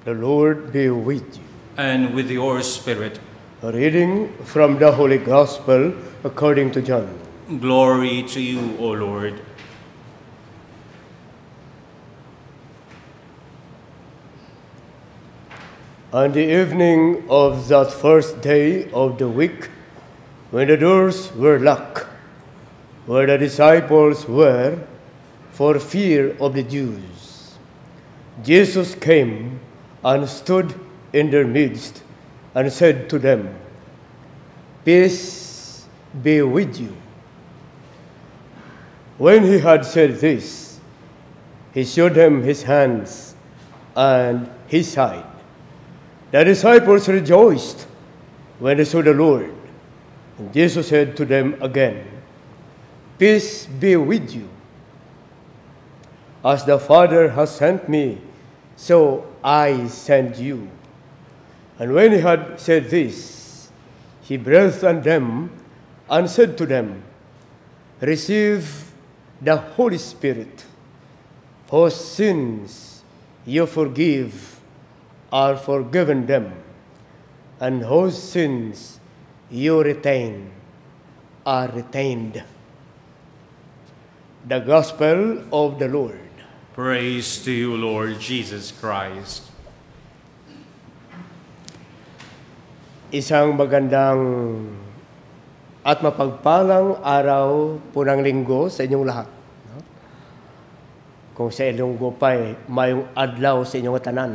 The Lord be with you. And with your spirit. A reading from the Holy Gospel according to John. Glory to you, O Lord. On the evening of that first day of the week, when the doors were locked, where the disciples were, for fear of the Jews, Jesus came and stood in their midst and said to them, "Peace be with you." When he had said this, he showed them his hands and his side. The disciples rejoiced when they saw the Lord. And Jesus said to them again, "Peace be with you. As the Father has sent me, so I send you." And when he had said this, he breathed on them and said to them, "Receive the Holy Spirit. Whose sins you forgive are forgiven them, and whose sins you retain are retained." The Gospel of the Lord. Praise to you, Lord Jesus Christ. Isang magandang at mapagpalang araw po ng linggo sa inyong lahat. Kung sa Ilonggo pa'y mayong adlaw sa inyong tanan.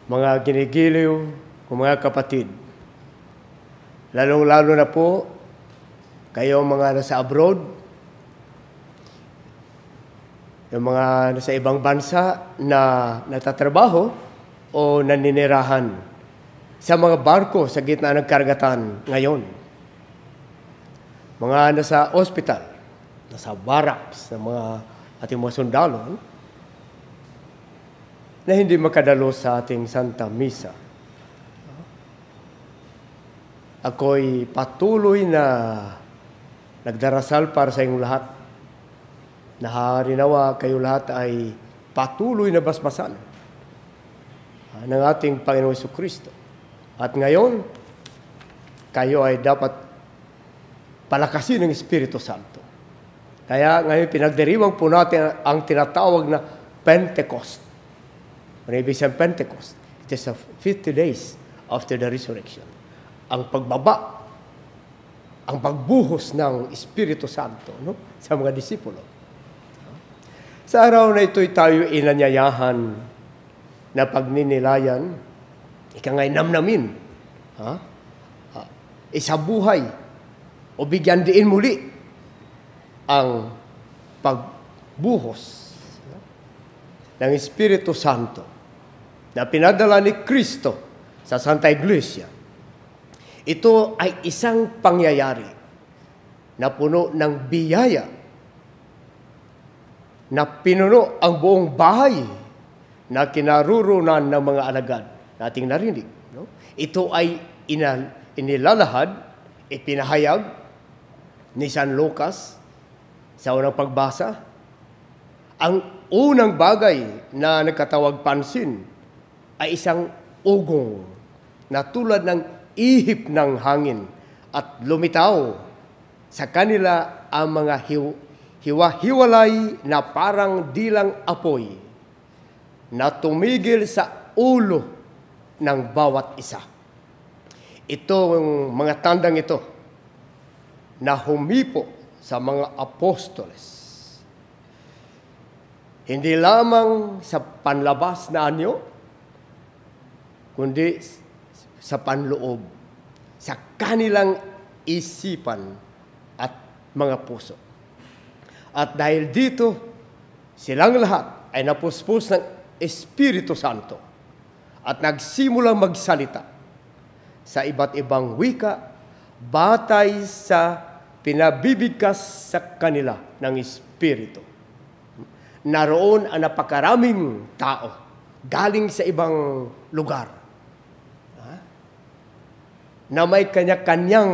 Mga ginigiliw, mga kapatid, Lalong-lalo na po, kayo mga nasa abroad, yung mga nasa ibang bansa na natatrabaho o naninirahan sa mga barko sa gitna ng karagatan ngayon. Mga nasa ospital, nasa barracks, sa mga ating mga sundalo, na hindi makadalo sa ating Santa Misa. Ako'y patuloy na nagdarasal para sa inyong lahat. Naharinawa kayo lahat ay patuloy na basbasan ng ating Panginoong Jesucristo. At ngayon, kayo ay dapat palakasin ng Espiritu Santo. Kaya ngayon pinagdiriwang po natin ang tinatawag na Pentecost. Ano ibig sabihin Pentecost? It is 50 days after the resurrection. Ang pagbaba, ang pagbuhos ng Espiritu Santo, no, sa mga disipulo. Sa araw na ito'y tayo inanyayahan na pagninilayan, ikangay namnamin, isabuhay o bigyan diin muli ang pagbuhos ng Espiritu Santo na pinadala ni Kristo sa Santa Iglesia. Ito ay isang pangyayari na puno ng biyaya, na pinuno ang buong bahay na kinarurunan ng mga alagad nating narinig. No? Ito ay inilalahad, ipinahayag ni San Lucas sa unang pagbasa. Ang unang bagay na nagkatawag pansin ay isang ugong na tulad ng ihip ng hangin at lumitaw sa kanila ang mga hiwa-hiwalay na parang dilang apoy na tumigil sa ulo ng bawat isa. Itong mga tandang ito na humipo sa mga apostoles, hindi lamang sa panlabas na anyo, kundi sa panloob, sa kanilang isipan at mga puso. At dahil dito, silang lahat ay napuspos ng Espiritu Santo at nagsimulang magsalita sa iba't ibang wika batay sa pinabibigkas sa kanila ng Espiritu. Naroon ang napakaraming tao galing sa ibang lugar na may kanya-kanyang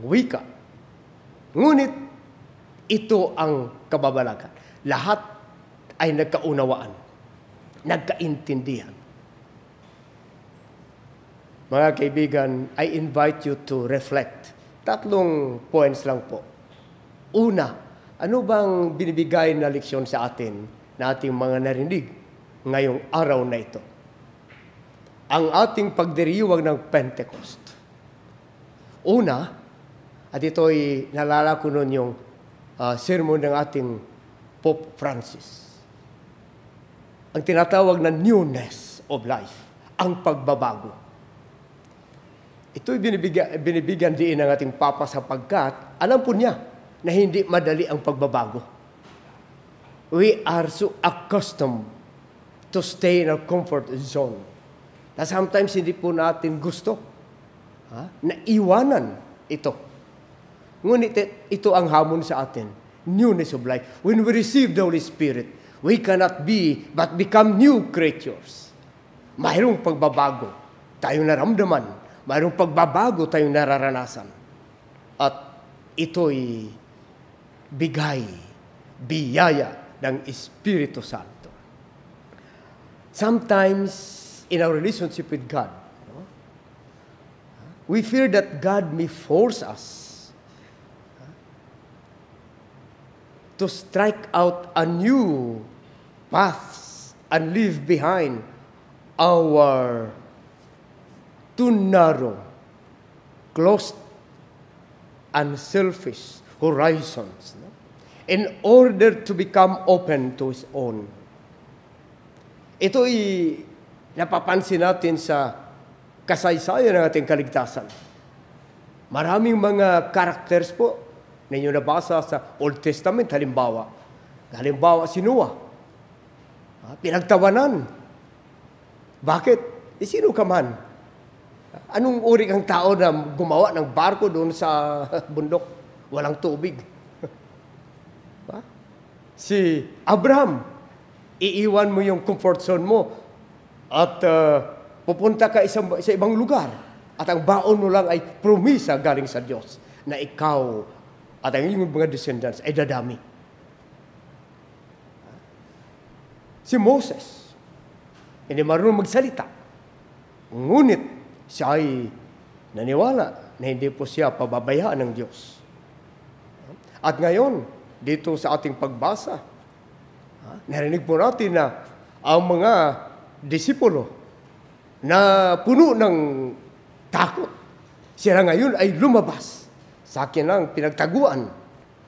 wika. Ngunit ito ang kababalagan. Lahat ay nagkaunawaan, nagkaintindihan. Mga kaibigan, I invite you to reflect. 3 points lang po. Una, ano bang binibigay na leksyon sa atin na ating mga narinig ngayong araw na ito? Ang ating pagdiriwang ng Pentecost. Una, at ito'y nalala ko noon yung sermon ng ating Pope Francis. Ang tinatawag na newness of life, ang pagbabago. Ito'y binibigyan din ng ating Papa sapagkat alam po niya na hindi madali ang pagbabago. We are so accustomed to stay in our comfort zone na sometimes hindi po natin gusto na iwanan ito. Ngunit ito ang hamon sa atin, newness of life. When we receive the Holy Spirit, we cannot be but become new creatures. Mayroong pagbabago tayong naramdaman, mayroong pagbabago tayong nararanasan. At ito'y biyaya ng Espiritu Santo. Sometimes, in our relationship with God, we fear that God may force us to strike out a new path and leave behind our too narrow, closed, and selfish horizons, in order to become open to His own. Ito'y napapansin natin sa kasaysayan ng ating kaligtasan. Maraming mga characters po ninyo nabasa sa Old Testament, halimbawa si Noah. Pinagtawanan. Bakit? Sino ka man? Anong uri kang tao na gumawa ng barko doon sa bundok? Walang tubig. Si Abraham, iiwan mo yung comfort zone mo at pupunta ka sa ibang lugar. At ang baon mo lang ay promisa galing sa Diyos na ikaw at ang iyong mga descendants ay dadami. Si Moses, hindi marunong magsalita. Ngunit siya ay naniwala na hindi po siya pababayaan ng Diyos. At ngayon, dito sa ating pagbasa, narinig po natin na ang mga disipulo na puno ng takot, sila ngayon ay lumabas sa kanilang pinagtaguan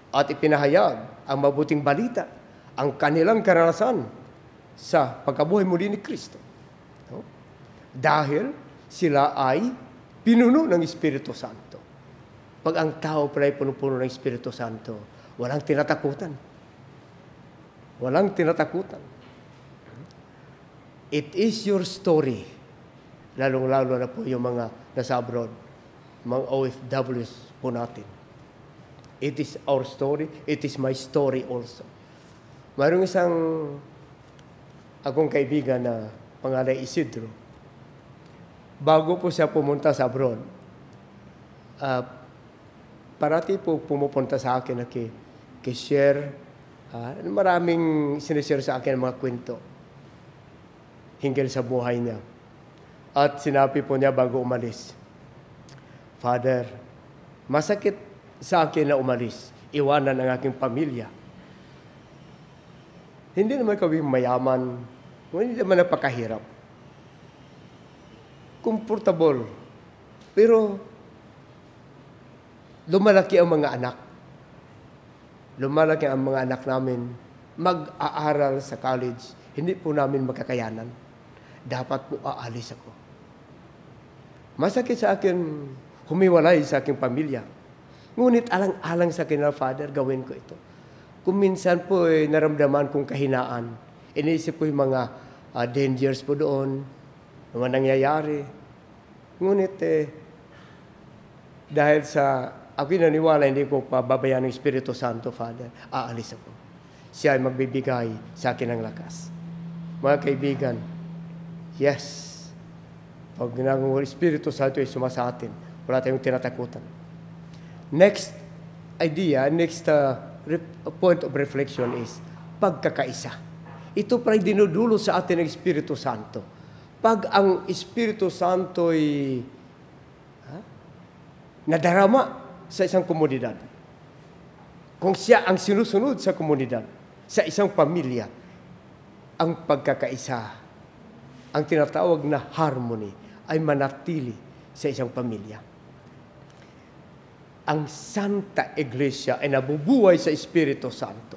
at ipinahayag ang mabuting balita, ang kanilang karanasan sa pagkabuhay muli ni Kristo. Dahil sila ay pinuno ng Espiritu Santo. Pag ang tao pala ay puno-puno ng Espiritu Santo, walang tinatakutan. Walang tinatakutan. It is your story. Lalong-lalo na po yung mga nasa abroad, mga OFWs po natin. It is our story. It is my story also. Mayroong isang akong kaibigan na pangalan Isidro. Bago po siya pumunta sa abroad, parati po pumupunta sa akin na share, maraming sinishare sa akin mga kwento hinggil sa buhay niya. At sinabi po niya bago umalis, Father, masakit sa akin na umalis, iwanan ang aking pamilya. Hindi naman kami mayaman, hindi naman napakahirap. Comfortable. Pero lumalaki ang mga anak. Lumalaki ang mga anak namin. Mag-aaral sa college. Hindi po namin makakayanan. Dapat po aalis ako. Masakit sa akin humiwalay sa aking pamilya. Ngunit alang-alang sa akin na, Father, gawin ko ito. Kung minsan po naramdaman kong kahinaan, iniisip ko yung mga dangers po doon, mga nangyayari. Ngunit dahil sa ako'y naniwala, hindi ko pababayaan ng Espiritu Santo, Father, aalis ako. Siya ay magbibigay sa akin ng lakas. Mga kaibigan, yes, pag ng Espiritu Santo ay sumasa atin, wala tayong tinatakutan. Next idea, next point of reflection is pagkakaisa. Ito pa rin dinudulo sa atin ng Espiritu Santo. Pag ang Espiritu Santo ay nadarama sa isang komunidad, kung siya ang sinusunod sa komunidad, sa isang pamilya, ang pagkakaisa, ang tinatawag na harmony, ay manatili sa isang pamilya. Ang Santa Iglesia ay nabubuhay sa Espiritu Santo.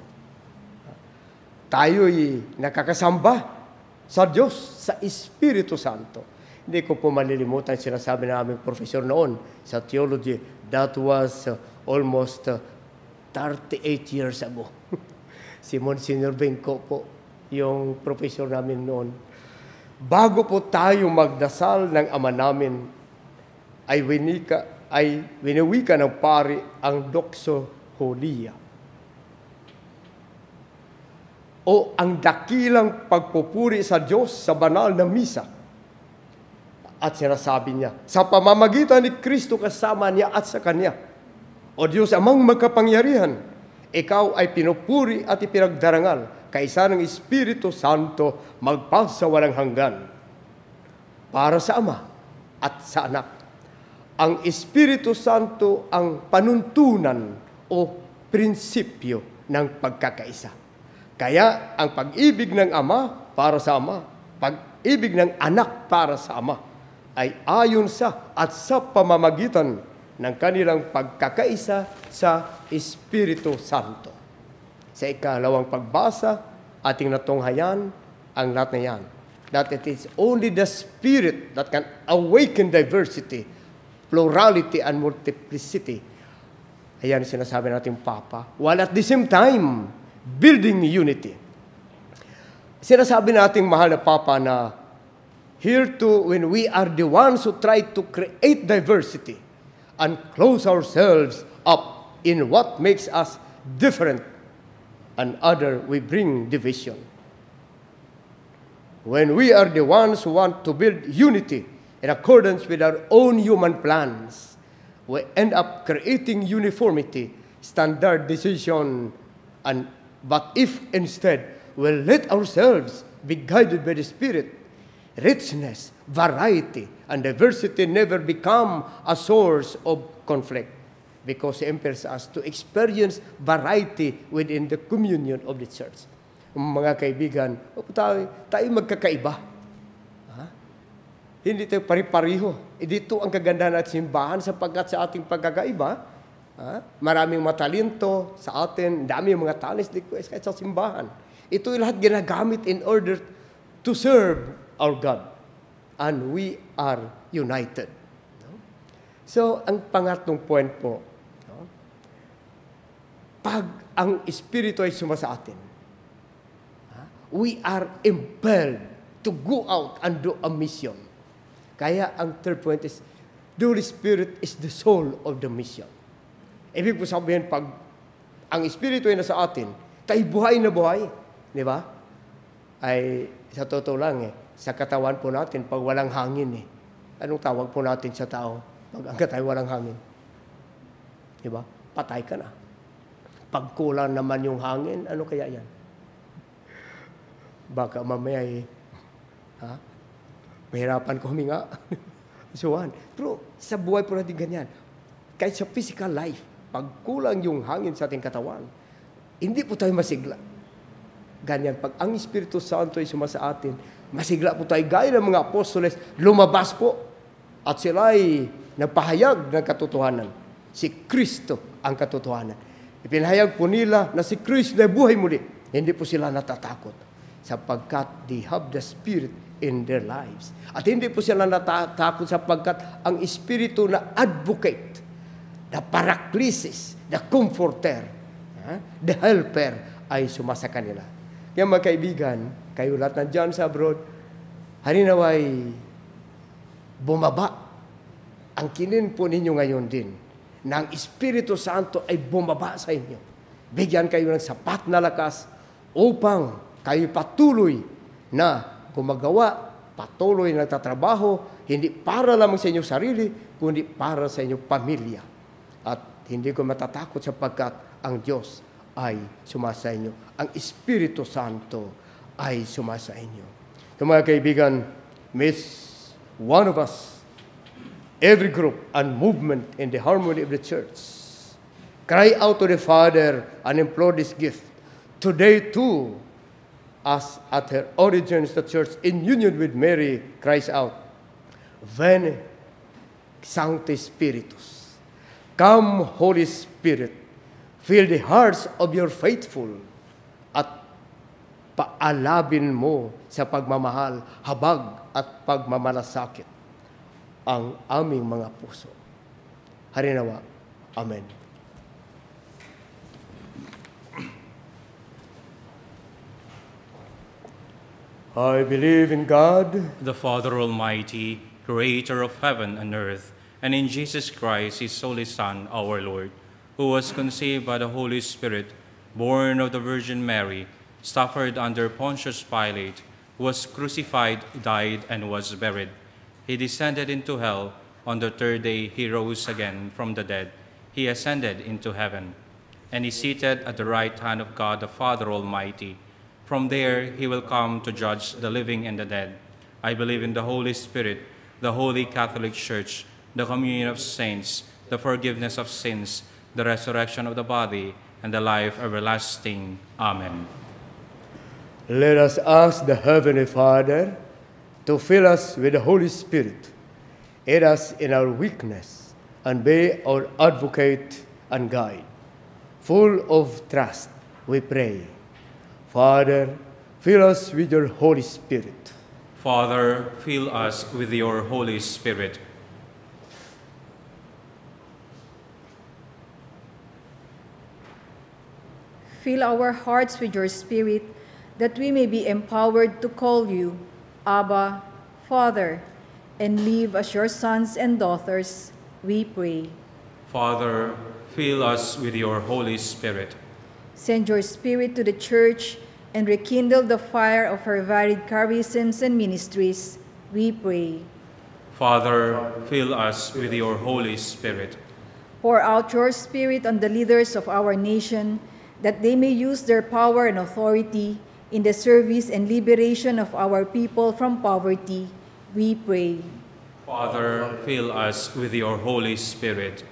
Tayo'y nakakasamba sa Diyos, sa Espiritu Santo. Hindi ko po malilimutan sinasabi na aming profesor noon sa theology. That was almost 38 years ago. Si Monsignor Benko po, yung profesor namin noon. Bago po tayo magdasal ng Ama namin, ay winiwika ng pari ang Doxo Holia, o ang dakilang pagpupuri sa Diyos sa banal na misa. At sinasabi niya, sa pamamagitan ni Kristo kasama niya at sa Kanya, o Diyos amang magkapangyarihan, ikaw ay pinupuri at ipinagdarangal kaisa ng Espiritu Santo magpasa walang hanggan. Para sa Ama at sa Anak, ang Espiritu Santo ang panuntunan o prinsipyo ng pagkakaisa. Kaya ang pag-ibig ng Ama para sa Ama, pag-ibig ng Anak para sa Ama, ay ayon sa at sa pamamagitan ng kanilang pagkakaisa sa Espiritu Santo. Sa ikalawang pagbasa, ating natunghayan ang lahat na yan. That it is only the Spirit that can awaken diversity plurality and multiplicity. Ayan sinasabi natin Papa. While at the same time, building unity. Sinasabi natin mahal na Papa na here too, when we are the ones who try to create diversity and close ourselves up in what makes us different, and other we bring division. When we are the ones who want to build unity in accordance with our own human plans, we end up creating uniformity, standardization, but if instead we let ourselves be guided by the Spirit, richness, variety, and diversity never become a source of conflict because it impels us to experience variety within the communion of the church. Mga kaibigan, tayo magkakaiba. Hindi tayo pari-pariho. Dito ang kagandahan at simbahan sapagkat sa ating pagkakaiba, maraming matalento sa atin, dami yung mga talents kahit sa simbahan. Ito yung lahat ginagamit in order to serve our God. And we are united. So, ang pangatlong point po, pag ang Espiritu ay sumasa atin, we are impelled to go out and do a mission. Kaya ang third point is, the Holy Spirit is the soul of the mission. Ibig po sabihin, pag ang Espiritu ay nasa atin, tayo buhay na buhay. Di ba? Ay, sa totoo lang sa katawan po natin, pag walang hangin anong tawag po natin sa tao? Pag ang katawan walang hangin. Di ba? Patay ka na. Pag kulang naman yung hangin, ano kaya yan? Baka mamaya mahirapan ko huminga. So on. Pero sa buhay po natin ganyan. Kahit sa physical life, pag kulang yung hangin sa ating katawan, hindi po tayo masigla. Ganyan. Pag ang Espiritu Santo ay sumasa atin, masigla po tayo. Gaya ng mga apostoles, lumabas po. At sila ay nagpahayag ng katotohanan. Si Kristo ang katotohanan. Ipinahayag po nila na si Kristo ay buhay muli. Hindi po sila natatakot. Sapagkat they have the Spirit in their lives. At hindi po sila natatakot sapagkat ang Espiritu na advocate, the paraclesis, the comforter, the helper ay sumasa kanila. Kaya mga kaibigan, kayo lahat nandyan sa abroad, halinaway bumaba ang kinin po ninyo ngayon din na ang Espiritu Santo ay bumaba sa inyo. Bigyan kayo ng sapat na lakas upang kayo patuloy na gumagawa, patuloy na nagtatrabaho, hindi para lamang sa inyong sarili, kundi para sa inyong pamilya. At hindi ko matatakot sapagkat ang Diyos ay sumasa inyo. Ang Espiritu Santo ay sumasa inyo. So mga kaibigan, miss one of us, every group and movement in the harmony of the church, cry out to the Father and implore this gift. Today too, as at her origins, the church in union with Mary cries out, Veni, Sancte Spiritus. Come, Holy Spirit, fill the hearts of your faithful at paalabin mo sa pagmamahal, habag at pagmamalasakit ang aming mga puso. Harinawa. Amen. I believe in God, the Father Almighty, creator of heaven and earth, and in Jesus Christ, his only Son, our Lord, who was conceived by the Holy Spirit, born of the Virgin Mary, suffered under Pontius Pilate, was crucified, died, and was buried. He descended into hell. On the third day he rose again from the dead. He ascended into heaven, and is seated at the right hand of God the Father Almighty. From there he will come to judge the living and the dead. I believe in the Holy Spirit, the Holy Catholic Church, the communion of saints, the forgiveness of sins, the resurrection of the body, and the life everlasting. Amen. Let us ask the Heavenly Father to fill us with the Holy Spirit, aid us in our weakness, and be our advocate and guide. Full of trust, we pray. Father, fill us with your Holy Spirit. Father, fill us with your Holy Spirit. fill our hearts with your Spirit, that we may be empowered to call you, Abba, Father, and live as your sons and daughters, we pray. Father, fill us with your Holy Spirit. Send your Spirit to the Church and rekindle the fire of her varied charisms and ministries, we pray. Father, fill us with your Holy Spirit. Pour out your Spirit on the leaders of our nation, that they may use their power and authority in the service and liberation of our people from poverty, we pray. Father, fill us with your Holy Spirit.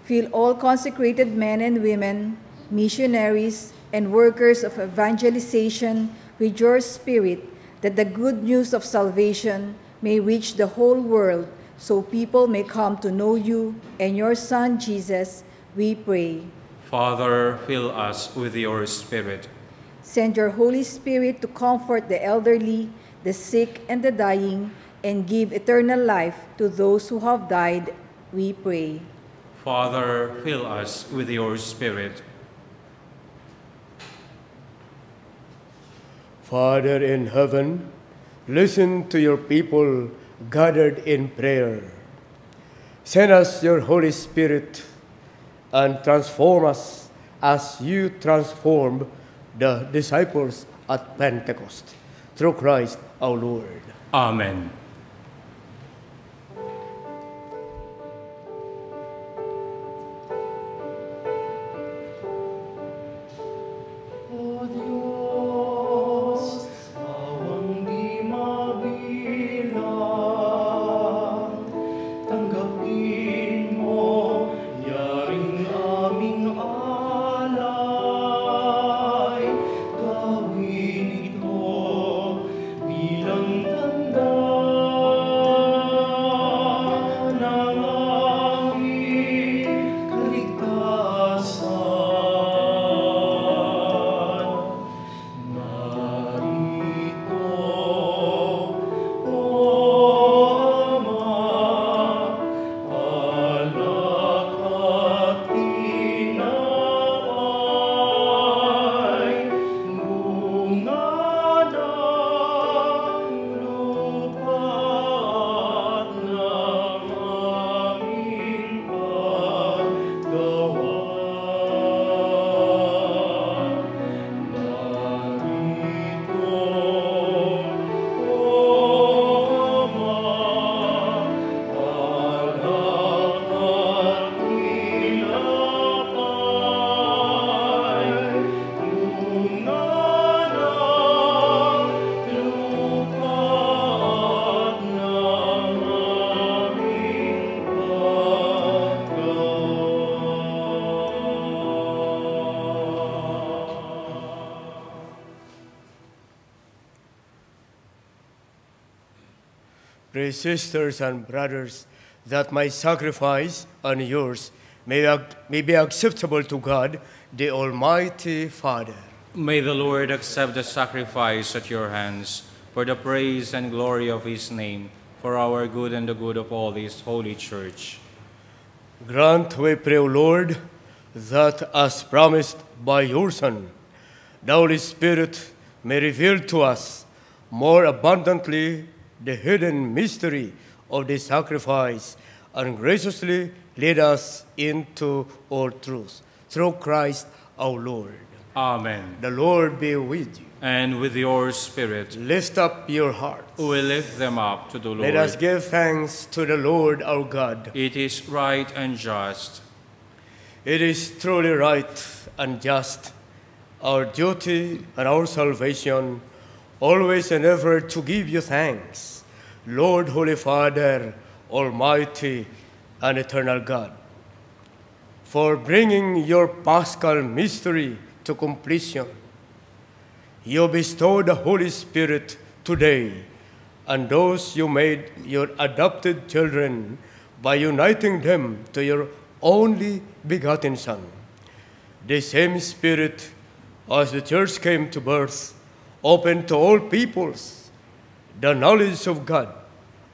Fill all consecrated men and women, missionaries, and workers of evangelization with your Spirit, that the good news of salvation may reach the whole world, so people may come to know you and your Son, Jesus, we pray. Father, fill us with your Spirit. Send your Holy Spirit to comfort the elderly, the sick, and the dying, and give eternal life to those who have died, we pray. Father, fill us with your Spirit. Father in heaven, listen to your people gathered in prayer. Send us your Holy Spirit and transform us as you transformed the disciples at Pentecost. Through Christ our Lord. Amen. Pray, sisters and brothers, that my sacrifice and yours may be acceptable to God, the Almighty Father. May the Lord accept the sacrifice at your hands for the praise and glory of his name, for our good and the good of all his holy church. Grant, we pray, O Lord, that as promised by your Son, the Holy Spirit may reveal to us more abundantly the hidden mystery of the sacrifice and graciously lead us into all truth. Through Christ our Lord. Amen. The Lord be with you. And with your spirit. Lift up your hearts. We lift them up to the Lord. Let us give thanks to the Lord our God. It is right and just. It is truly right and just, our duty and our salvation, always and ever to give you thanks, Lord, Holy Father, Almighty and eternal God, for bringing your Paschal mystery to completion. You bestowed the Holy Spirit today on those you made your adopted children by uniting them to your only begotten Son. The same Spirit, as the Church came to birth, opened to all peoples the knowledge of God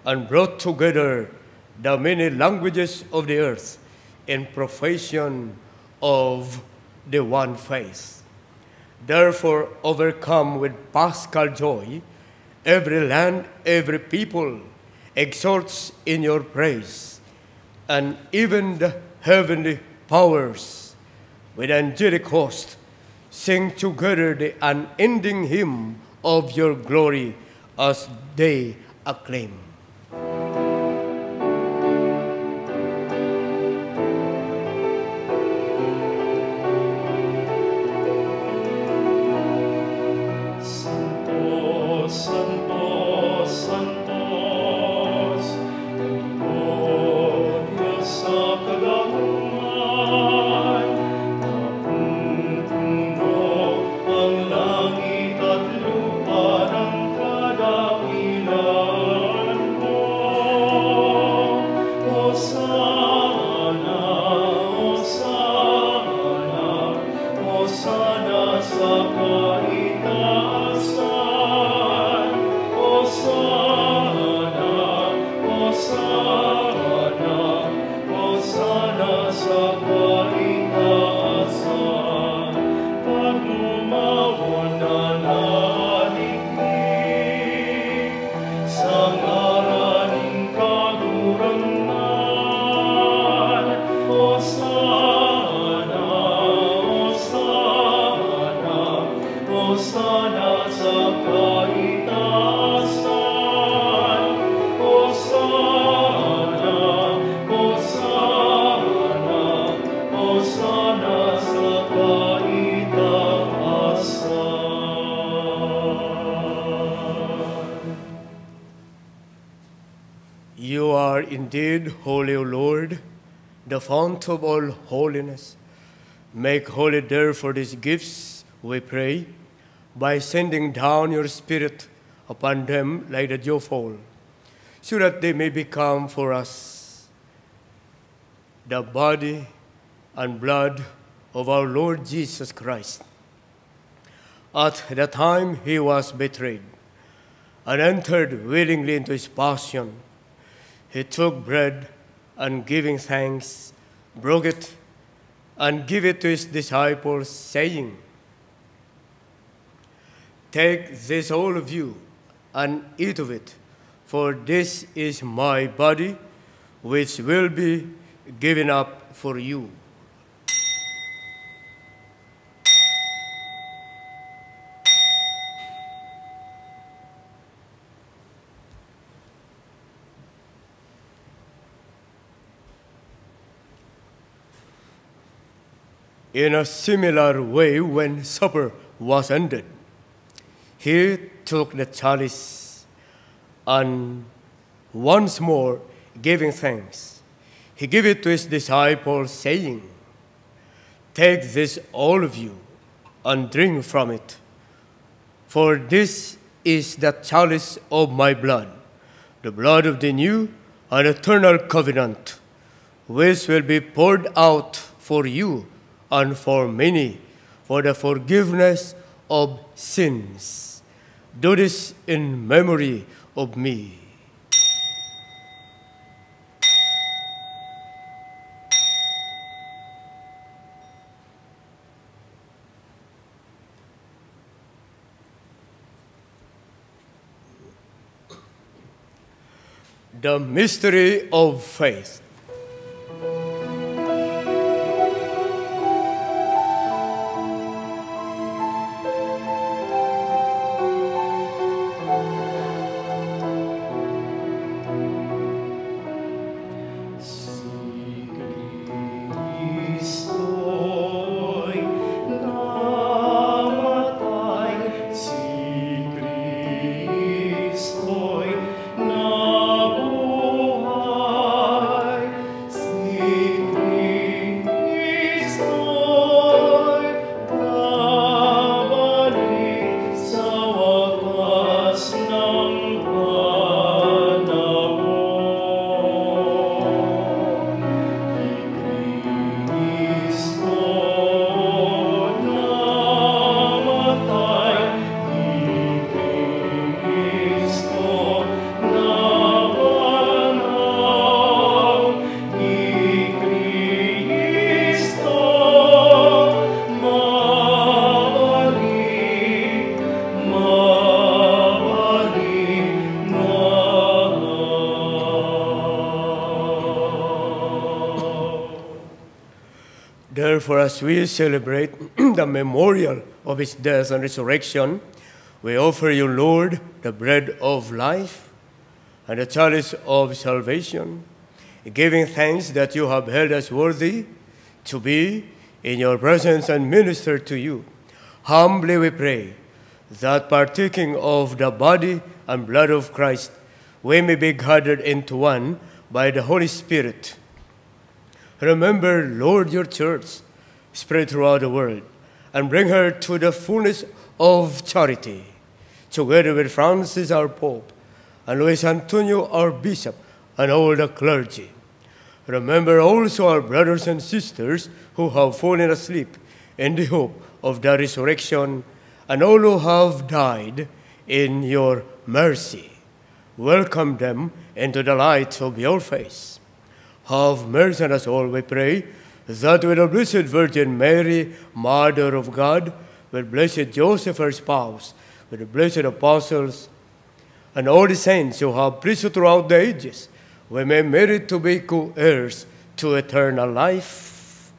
and brought together the many languages of the earth in profession of the one faith. Therefore, overcome with paschal joy, every land, every people exalts in your praise, and even the heavenly powers with angelic host sing together the unending hymn of your glory as they acclaim. Santo, Santo, Santos, Panginoon Diyos sa kagalakan, napupuno ang langit at lupa ng kadakilan mo. Hosana, Hosana, Hosana sa kaitaasan. Hosana, Hosana, Hosana sa kaitaasan. Paglumaon na naliglig sa ngaraning kagurangan. Hosana, Hosana, Hosana sa kaitaasan. Hosana, Hosana, Hosana sa kaitaasan. You are indeed holy, O Lord, the fount of all holiness. Make holy therefore these gifts, we pray, by sending down your Spirit upon them like the dewfall, so that they may become for us the body and blood of our Lord Jesus Christ. At the time he was betrayed and entered willingly into his passion, he took bread and giving thanks, broke it and gave it to his disciples, saying, "Take this, all of you, and eat of it, for this is my body, which will be given up for you." In a similar way, when supper was ended, he took the chalice and once more giving thanks, he gave it to his disciples, saying, "Take this, all of you, and drink from it, for this is the chalice of my blood, the blood of the new and eternal covenant, which will be poured out for you and for many for the forgiveness of sins. Do this in memory of me." The mystery of faith. Kristo'y namatay, si Kristo'y nabuhay, Therefore, as we celebrate the memorial of his death and resurrection, we offer you, Lord, the bread of life and the chalice of salvation, giving thanks that you have held us worthy to be in your presence and minister to you. Humbly we pray that partaking of the body and blood of Christ, we may be gathered into one by the Holy Spirit. Remember, Lord, your church spread throughout the world, and bring her to the fullness of charity, together with Francis, our Pope, and Luis Antonio, our Bishop, and all the clergy. Remember also our brothers and sisters who have fallen asleep in the hope of the resurrection, and all who have died in your mercy. Welcome them into the light of your face. Have mercy on us all, we pray, that with the Blessed Virgin Mary, Mother of God, with blessed Joseph, her spouse, with the blessed apostles, and all the saints who have preached throughout the ages, we may merit to be co-heirs to eternal life,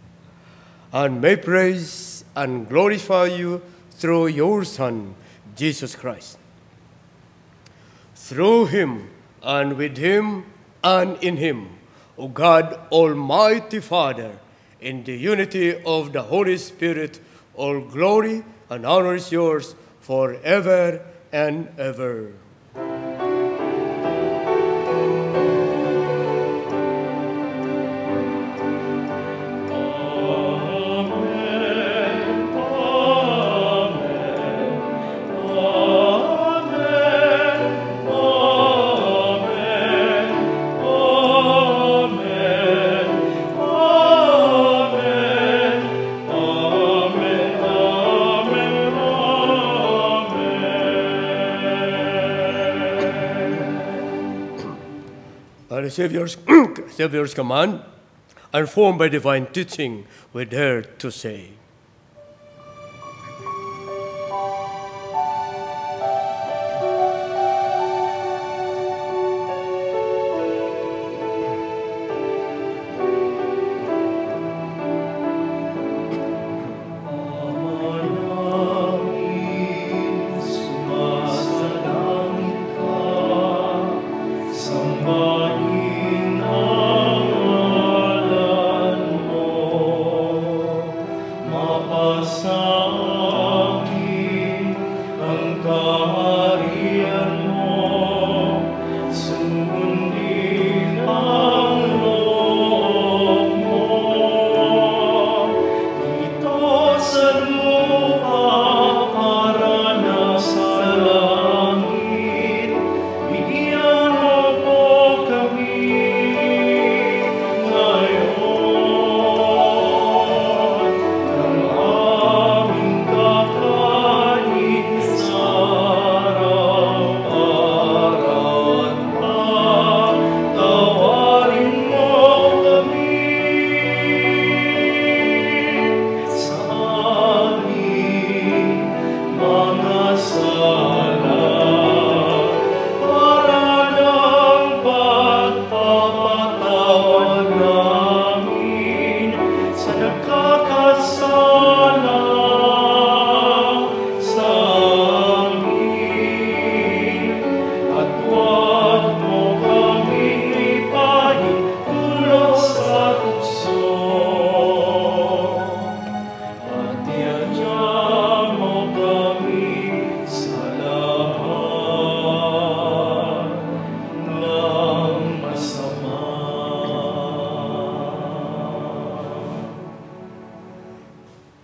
and may praise and glorify you through your Son, Jesus Christ. Through him, and with him, and in him, O God, Almighty Father, in the unity of the Holy Spirit, all glory and honor is yours forever and ever. Savior's command, and formed by divine teaching, we dare to say,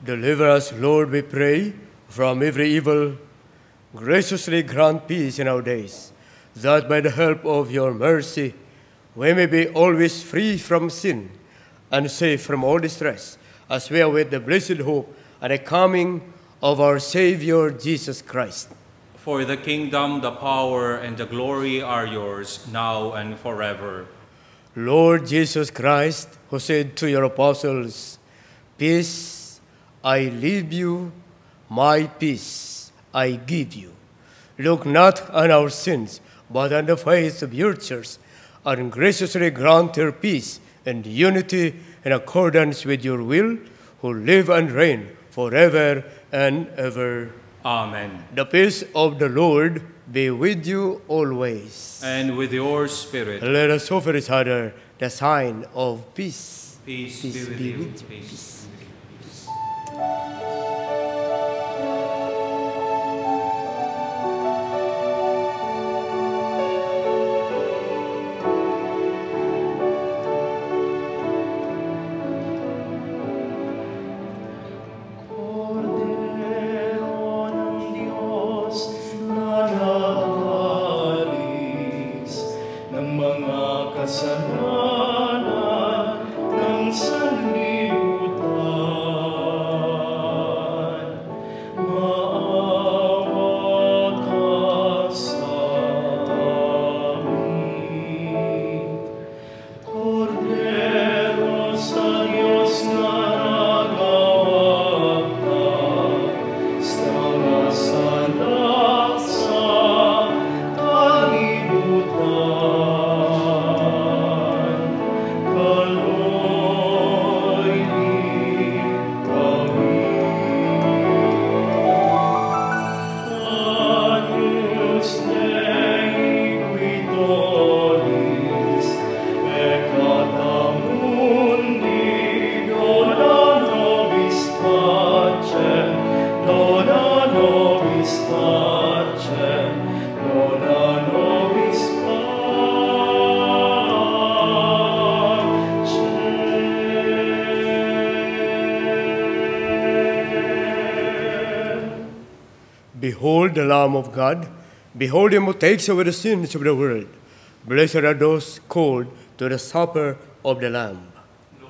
Deliver us, Lord, we pray, from every evil. Graciously grant peace in our days, that by the help of your mercy we may be always free from sin and safe from all distress, as we await the blessed hope and the coming of our Savior, Jesus Christ. For the kingdom, the power, and the glory are yours, now and forever. Lord Jesus Christ, who said to your apostles, "Peace I leave you, my peace I give you. Look not on our sins, but on the faith of your church, and graciously grant her peace and unity in accordance with your will, who live and reign forever and ever. Amen. The peace of the Lord be with you always. And with your spirit. Let us offer each other the sign of peace. Peace be with you. Peace. Cordero ng Diyos na nag-alis ng mga kasalanan ng sanlibutan, maawa ka sa amin. Cordero sa Diyos na nagawagtag sa mga salak sa kalibutan, kaloy din kami. Agnus Dei qui tollis peccata mundi, dona nobis pacem, dona nobis pacem, dona nobis pacem. Behold the Lamb of God. Behold him who takes away the sins of the world. Blessed are those called to the supper of the Lamb.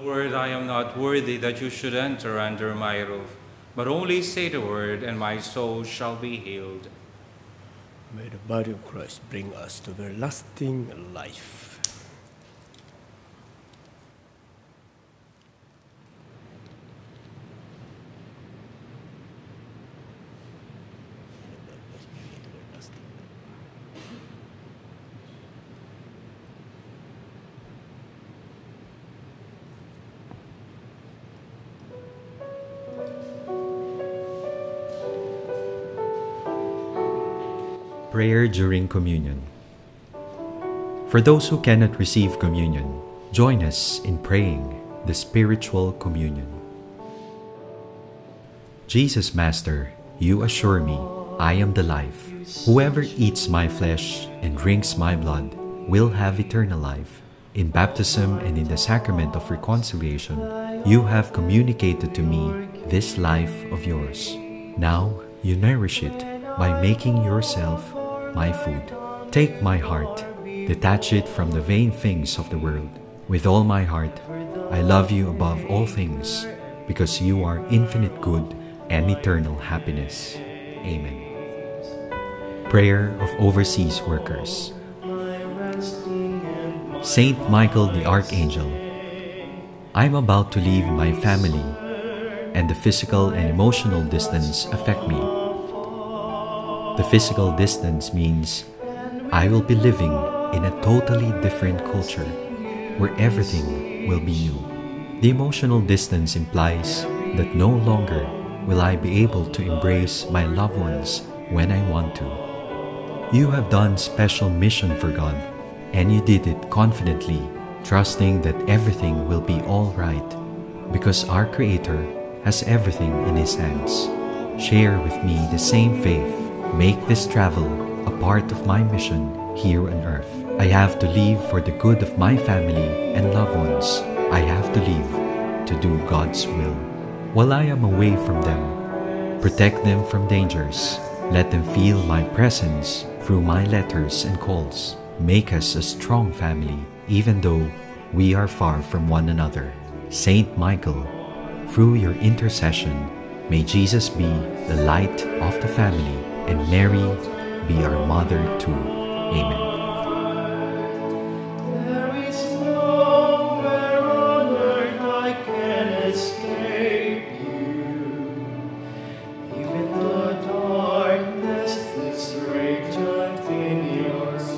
Lord, I am not worthy that you should enter under my roof, but only say the word, and my soul shall be healed. May the body of Christ bring us to everlasting life. Prayer during Communion. For those who cannot receive communion, join us in praying the spiritual communion. Jesus, Master, you assure me, I am the life. Whoever eats my flesh and drinks my blood will have eternal life. In baptism and in the sacrament of reconciliation, you have communicated to me this life of yours. Now you nourish it by making yourself my food. Take my heart, detach it from the vain things of the world. With all my heart, I love you above all things, because you are infinite good and eternal happiness. Amen. Prayer of Overseas Workers. Saint Michael the Archangel, I am about to leave my family, and the physical and emotional distance affect me. The physical distance means I will be living in a totally different culture where everything will be new. The emotional distance implies that no longer will I be able to embrace my loved ones when I want to. You have done special mission for God, and you did it confidently, trusting that everything will be all right, because our Creator has everything in His hands. Share with me the same faith. Make this travel a part of my mission here on earth. I have to leave for the good of my family and loved ones. I have to leave to do God's will. While I am away from them, protect them from dangers. Let them feel my presence through my letters and calls. Make us a strong family, even though we are far from one another. Saint Michael, through your intercession, may Jesus be the light of the family, and Mary be our mother too. Amen. There is nowhere on earth I can escape you. Even the darkness is radiant in your sight.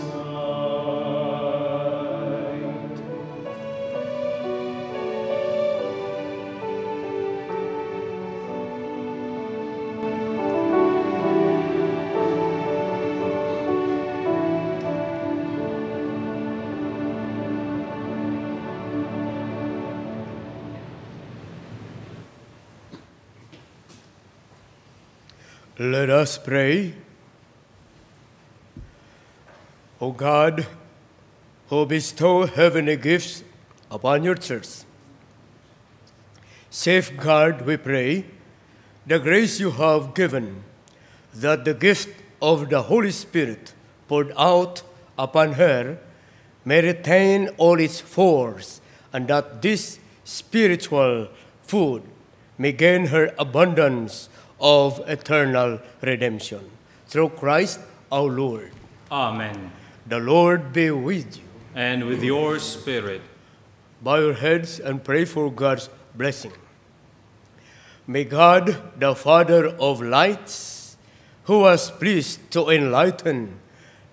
Let us pray. O God, who bestow heavenly gifts upon your church, safeguard, we pray, the grace you have given, that the gift of the Holy Spirit poured out upon her may retain all its force, and that this spiritual food may gain her abundance of eternal redemption. Through Christ our Lord. Amen. The Lord be with you. And with your spirit. Bow your heads and pray for God's blessing. May God, the Father of lights, who was pleased to enlighten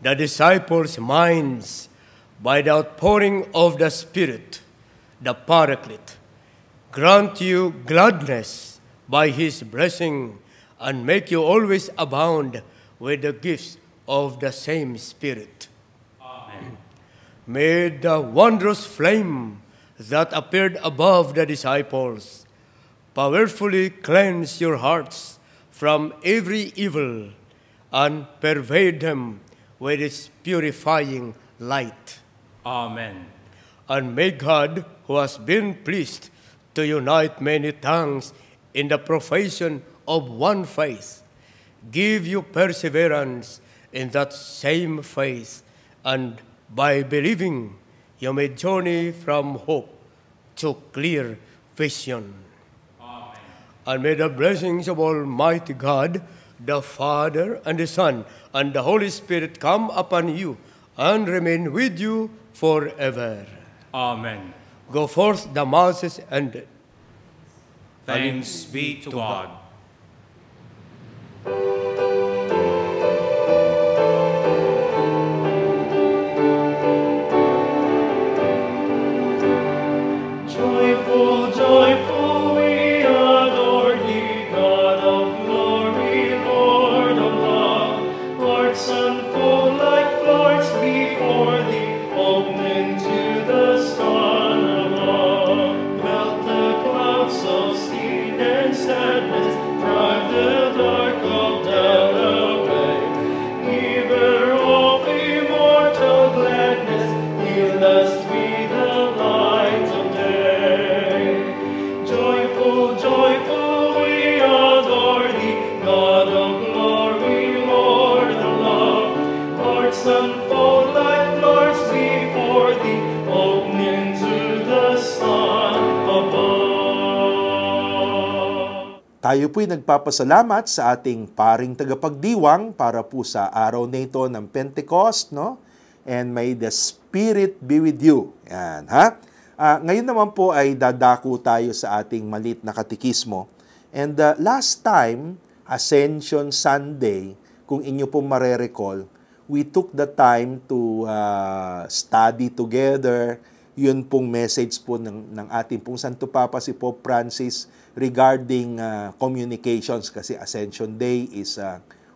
the disciples' minds by the outpouring of the Spirit, the Paraclete, grant you gladness by his blessing and make you always abound with the gifts of the same Spirit. Amen. May the wondrous flame that appeared above the disciples powerfully cleanse your hearts from every evil and pervade them with its purifying light. Amen. And may God, who has been pleased to unite many tongues in the profession of one faith, give you perseverance in that same faith, and by believing you may journey from hope to clear vision. Amen. And may the blessings of Almighty God, the Father, and the Son, and the Holy Spirit come upon you and remain with you forever. Amen. Go forth, the Mass is ended. Thanks be to God. Joyful, joyful, we adore thee, God of glory, Lord of love. Hearts unfold like flowers before thee, open to the sun above. Melt the clouds of sin and sadness, drive the dark of doubt away. Giver of immortal gladness, heal us with the light of day. Joyful, joyful, we adore thee, God of glory, Lord of love. Hearts unfold like flowers before thee, opening to the sun above. Tayo po'y nagpapasalamat sa ating paring tagapagdiwang para po sa araw na ito ng Pentecost, no? And may the Spirit be with you. Yan, ha? Ngayon naman po ay dadako tayo sa ating malit na katikismo. And last time, Ascension Sunday, kung inyo po marerecall, we took the time to study together. Yun pong message po ng ating pong Santo Papa si Pope Francis regarding communications, kasi Ascension Day is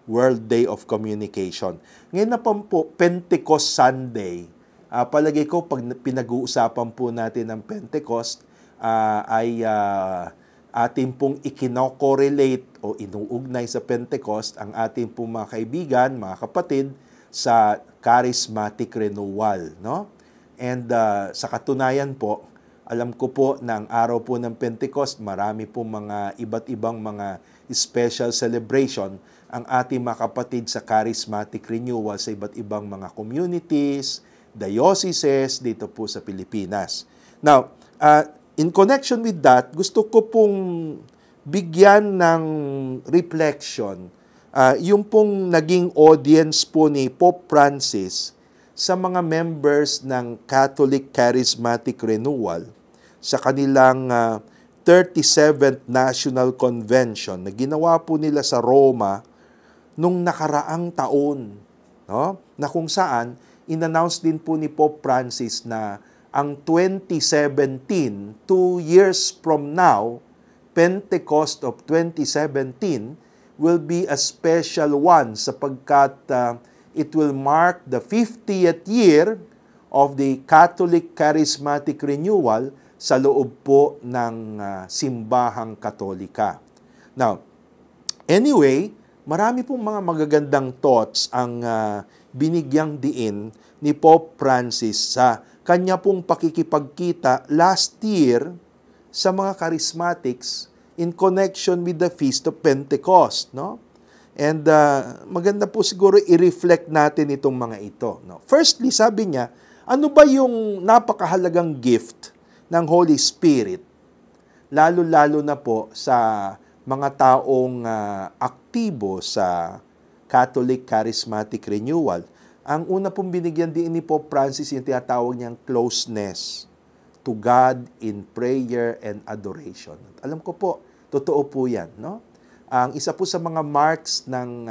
World Day of Communication. Ngayon na po Pentecost Sunday. Palagay ko pag pinag-uusapan po natin ng Pentecost ay ating pong ikinokorelate o inuugnay sa Pentecost ang ating pong mga kaibigan, mga kapatid sa charismatic renewal, no? And sa katunayan po, alam ko po na ang araw po ng Pentecost, marami po mga iba't ibang mga special celebration ang ating mga kapatid sa charismatic renewal sa iba't ibang mga communities, dioceses dito po sa Pilipinas. Now, in connection with that, gusto ko pong bigyan ng reflection yung pong naging audience po ni Pope Francis sa mga members ng Catholic Charismatic Renewal sa kanilang 37th National Convention na ginawa po nila sa Roma nung nakaraang taon, no? Na kung saan in-announce din po ni Pope Francis na ang 2017, 2 years from now, Pentecost of 2017 will be a special one sapagkat it will mark the 50th year of the Catholic Charismatic Renewal sa loob po ng simbahang Katolika. Now, anyway, marami pong mga magagandang thoughts ang binigyang diin ni Pope Francis sa kanya pong pakikipagkita last year sa mga charismatics in connection with the Feast of Pentecost, no? And maganda po siguro i-reflect natin itong mga ito, no? Firstly, sabi niya, ano ba yung napakahalagang gift ng Holy Spirit, lalo-lalo na po sa mga taong aktibo sa Catholic Charismatic Renewal? Ang una pong binigyan din ni Pope Francis yung tinatawag niyang closeness to God in prayer and adoration. Alam ko po, totoo po yan, no? Ang isa po sa mga marks ng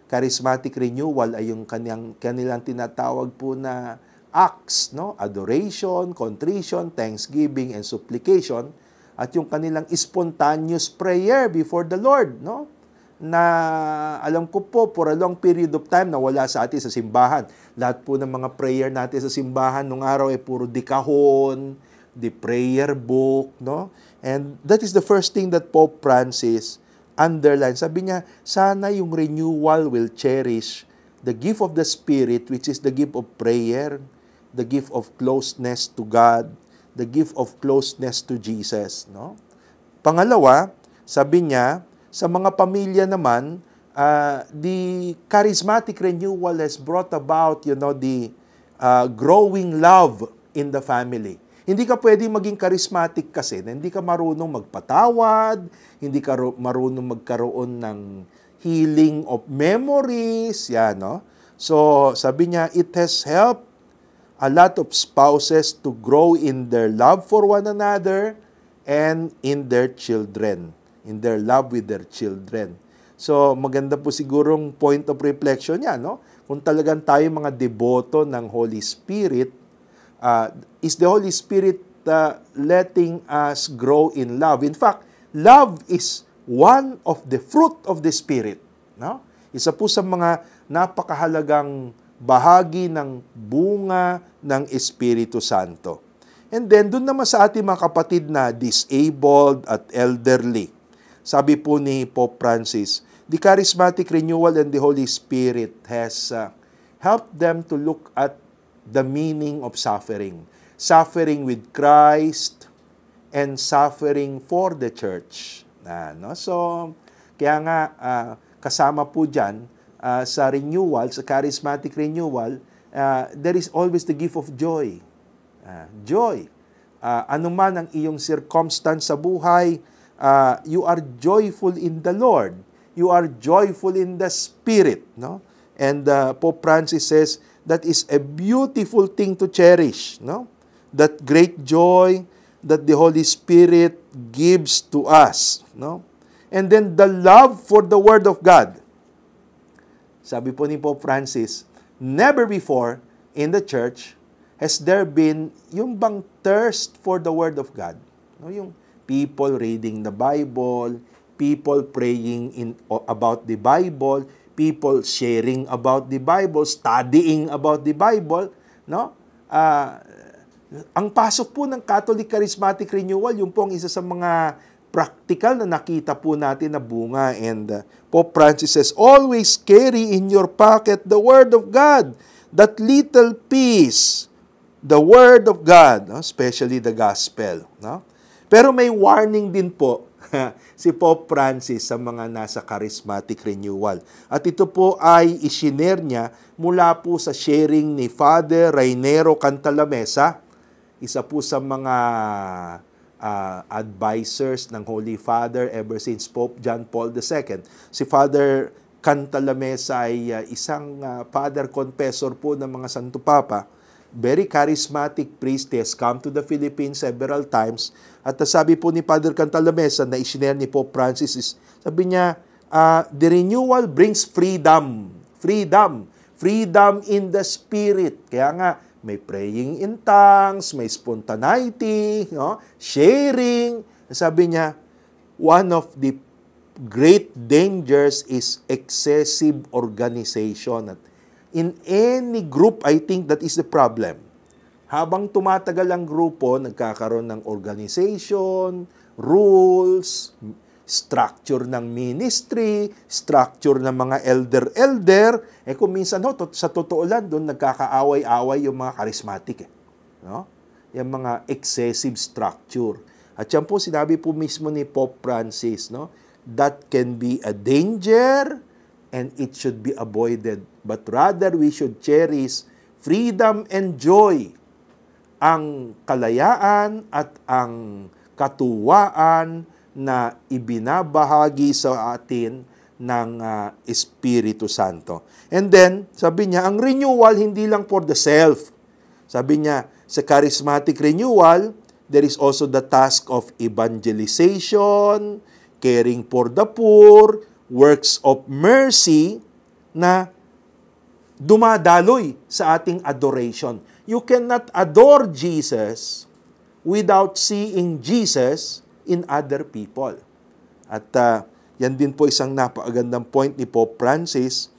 Charismatic Renewal ay yung kanilang tinatawag po na acts, no? Adoration, contrition, thanksgiving, and supplication, at yung kanilang spontaneous prayer before the Lord, no? Na alam ko po, for a long period of time na wala sa atin sa simbahan. Lahat po ng mga prayer natin sa simbahan nung araw ay puro dikahon, the prayer book, no? And that is the first thing that Pope Francis underlined. Sabi niya, sana yung renewal will cherish the gift of the Spirit, which is the gift of prayer, the gift of closeness to God, the gift of closeness to Jesus, no? Pangalawa, sabi niya, sa mga pamilya naman, the charismatic renewal has brought about, the growing love in the family. Hindi ka pwedeng maging charismatic kasi na hindi ka marunong magpatawad, hindi ka marunong magkaroon ng healing of memories, yan, no? So, sabi niya, it has helped a lot of spouses to grow in their love for one another and in their children, in their love with their children. So, maganda po sigurong point of reflection yan, no? Kung talagang tayo mga deboto ng Holy Spirit, is the Holy Spirit letting us grow in love? In fact, love is one of the fruit of the Spirit, no? Isa po sa mga napakahalagang bahagi ng bunga ng Espiritu Santo. And then, dun naman sa ating mga kapatid na disabled at elderly, sabi po ni Pope Francis, the charismatic renewal and the Holy Spirit has helped them to look at the meaning of suffering. Suffering with Christ and suffering for the church. No? So, kaya nga, kasama po dyan, sa renewal, sa charismatic renewal, there is always the gift of joy. Joy. Ano man ang iyong circumstance sa buhay, you are joyful in the Lord. You are joyful in the Spirit. No? And Pope Francis says, that is a beautiful thing to cherish. No? That great joy that the Holy Spirit gives to us. No? And then the love for the Word of God. Sabi po ni Pope Francis, never before in the church has there been yung bang thirst for the Word of God. No, yung people reading the Bible, people praying about the Bible, people sharing about the Bible, studying about the Bible, no? Ang pasok po ng Catholic Charismatic Renewal, yung pong isa sa mga practical na nakita po natin na bunga. And Pope Francis says, always carry in your pocket the Word of God, that little piece, the Word of God, no? Especially the Gospel. No? Pero may warning din po si Pope Francis sa mga nasa Charismatic Renewal. At ito po ay isinare niya mula po sa sharing ni Father Rainero Cantalamessa, isa po sa mga advisors ng Holy Father ever since Pope John Paul II. Si Father Cantalamessa ay isang Father Confessor po ng mga Santo Papa. Very charismatic priest. He has come to the Philippines several times. At sabi po ni Father Cantalamessa na isinare ni Pope Francis, sabi niya, the renewal brings freedom. Freedom. Freedom in the spirit. Kaya nga, may praying in tongues, may spontaneity, no? Sharing. Sabi niya, one of the great dangers is excessive organization. At in any group, I think that is the problem. Habang tumatagal ang grupo, nagkakaroon ng organization, rules, structure ng ministry, structure ng mga elder-elder. Kung minsan sa totoo lang, doon nagkakaaway-away yung mga charismatic. No? Yung mga excessive structure. At yan po, sinabi po mismo ni Pope Francis, no? That can be a danger and it should be avoided. But rather, we should cherish freedom and joy, ang kalayaan at ang katuwaan na ibinabahagi sa atin ng Espiritu Santo. And then, sabi niya, ang renewal hindi lang for the self. Sabi niya, sa charismatic renewal, there is also the task of evangelization, caring for the poor, works of mercy na dumadaloy sa ating adoration. You cannot adore Jesus without seeing Jesus in other people. At yan din po isang napakagandang point ni Pope Francis.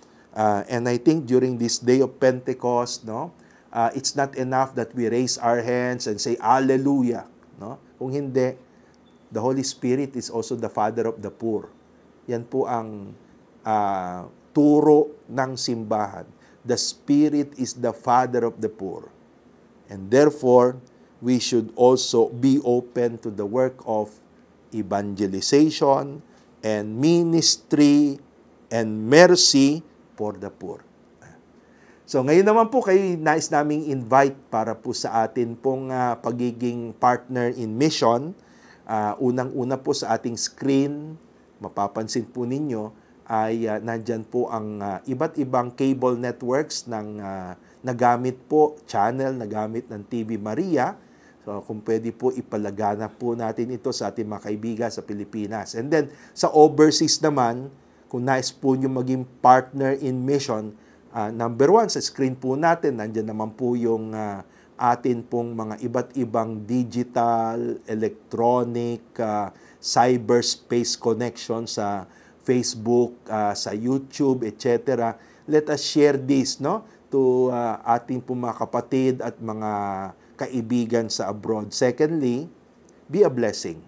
And I think during this day of Pentecost, no, it's not enough that we raise our hands and say, Hallelujah. No? Kung hindi, the Holy Spirit is also the Father of the poor. Yan po ang turo ng simbahan. The Spirit is the Father of the poor. And therefore, we should also be open to the work of evangelization and ministry and mercy for the poor. So ngayon naman po kayo nais naming invite para po sa atin pong pagiging partner in mission. Unang-una po sa ating screen, mapapansin po ninyo, ay nandyan po ang iba't ibang cable networks ng nagamit po, channel nagamit ng TV Maria. So kung pwede po ipalaganap po natin ito sa ating mga kaibigan sa Pilipinas. And then sa overseas naman, kung nais po nyo maging partner in mission, number one, sa screen po natin, nandyan naman po yung atin pong mga iba't ibang digital, electronic, cyberspace connection sa Facebook, sa YouTube, etc. Let us share this, no, to ating pong mga kapatid at mga kaibigan sa abroad. Secondly, be a blessing.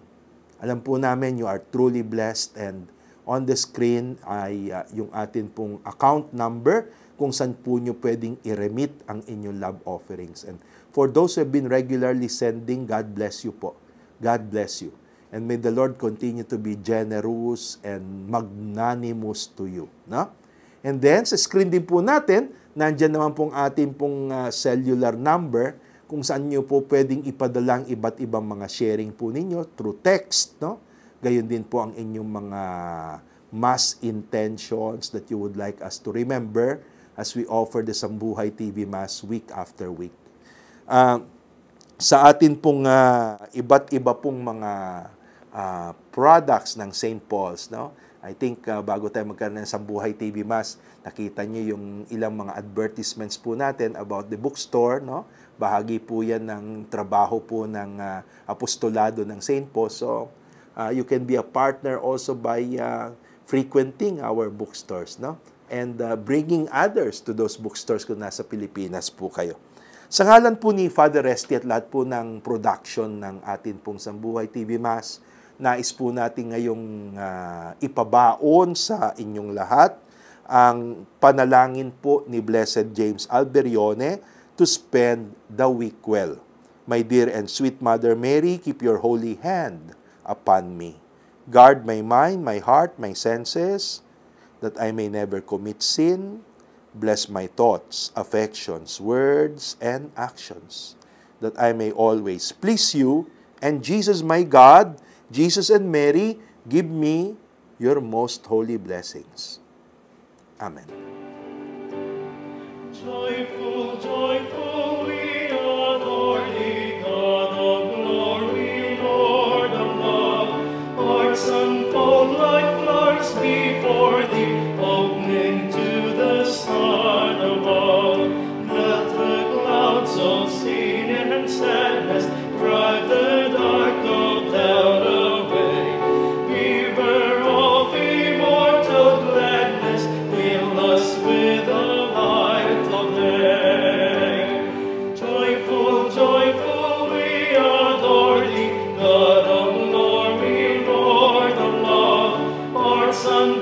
Alam po namin you are truly blessed, and on the screen ay yung atin pong account number kung saan po nyo pwedeng i-remit ang inyong love offerings. And for those who have been regularly sending, God bless you po. God bless you. And may the Lord continue to be generous and magnanimous to you. No? And then, sa screen din po natin, nandyan naman pong ating pong cellular number kung saan nyo po pwedeng ipadalang iba't ibang mga sharing po ninyo through text. No? Gayon din po ang inyong mga mass intentions that you would like us to remember as we offer the Sambuhay TV Mass week after week. Sa atin pong iba't iba pong mga products ng St. Paul's, no? I think bago tayo magkaroon ng Sambuhay TV Mass, nakita niyo yung ilang mga advertisements po natin about the bookstore, no? Bahagi po yan ng trabaho po ng apostolado ng St. Paul. So, you can be a partner also by frequenting our bookstores, no? And bringing others to those bookstores kung nasa Pilipinas po kayo. Sa ngalan po ni Father Resty at lahat po ng production ng atin pong Sambuhay TV Mass, nais po natin ngayong ipabaon sa inyong lahat ang panalangin po ni Blessed James Alberione to spend the week well. My dear and sweet Mother Mary, keep your holy hand upon me. Guard my mind, my heart, my senses, that I may never commit sin. Bless my thoughts, affections, words, and actions, that I may always please you. And Jesus, my God, Jesus and Mary, give me your most holy blessings. Amen. Joyful, joyful, we adore thee, God of glory, Lord of love. Hearts unfold like flowers before thee, opening to the sun above. Let the clouds of sin and sadness drive the dark of doubt away. River of immortal gladness, fill us with the light of day. Son,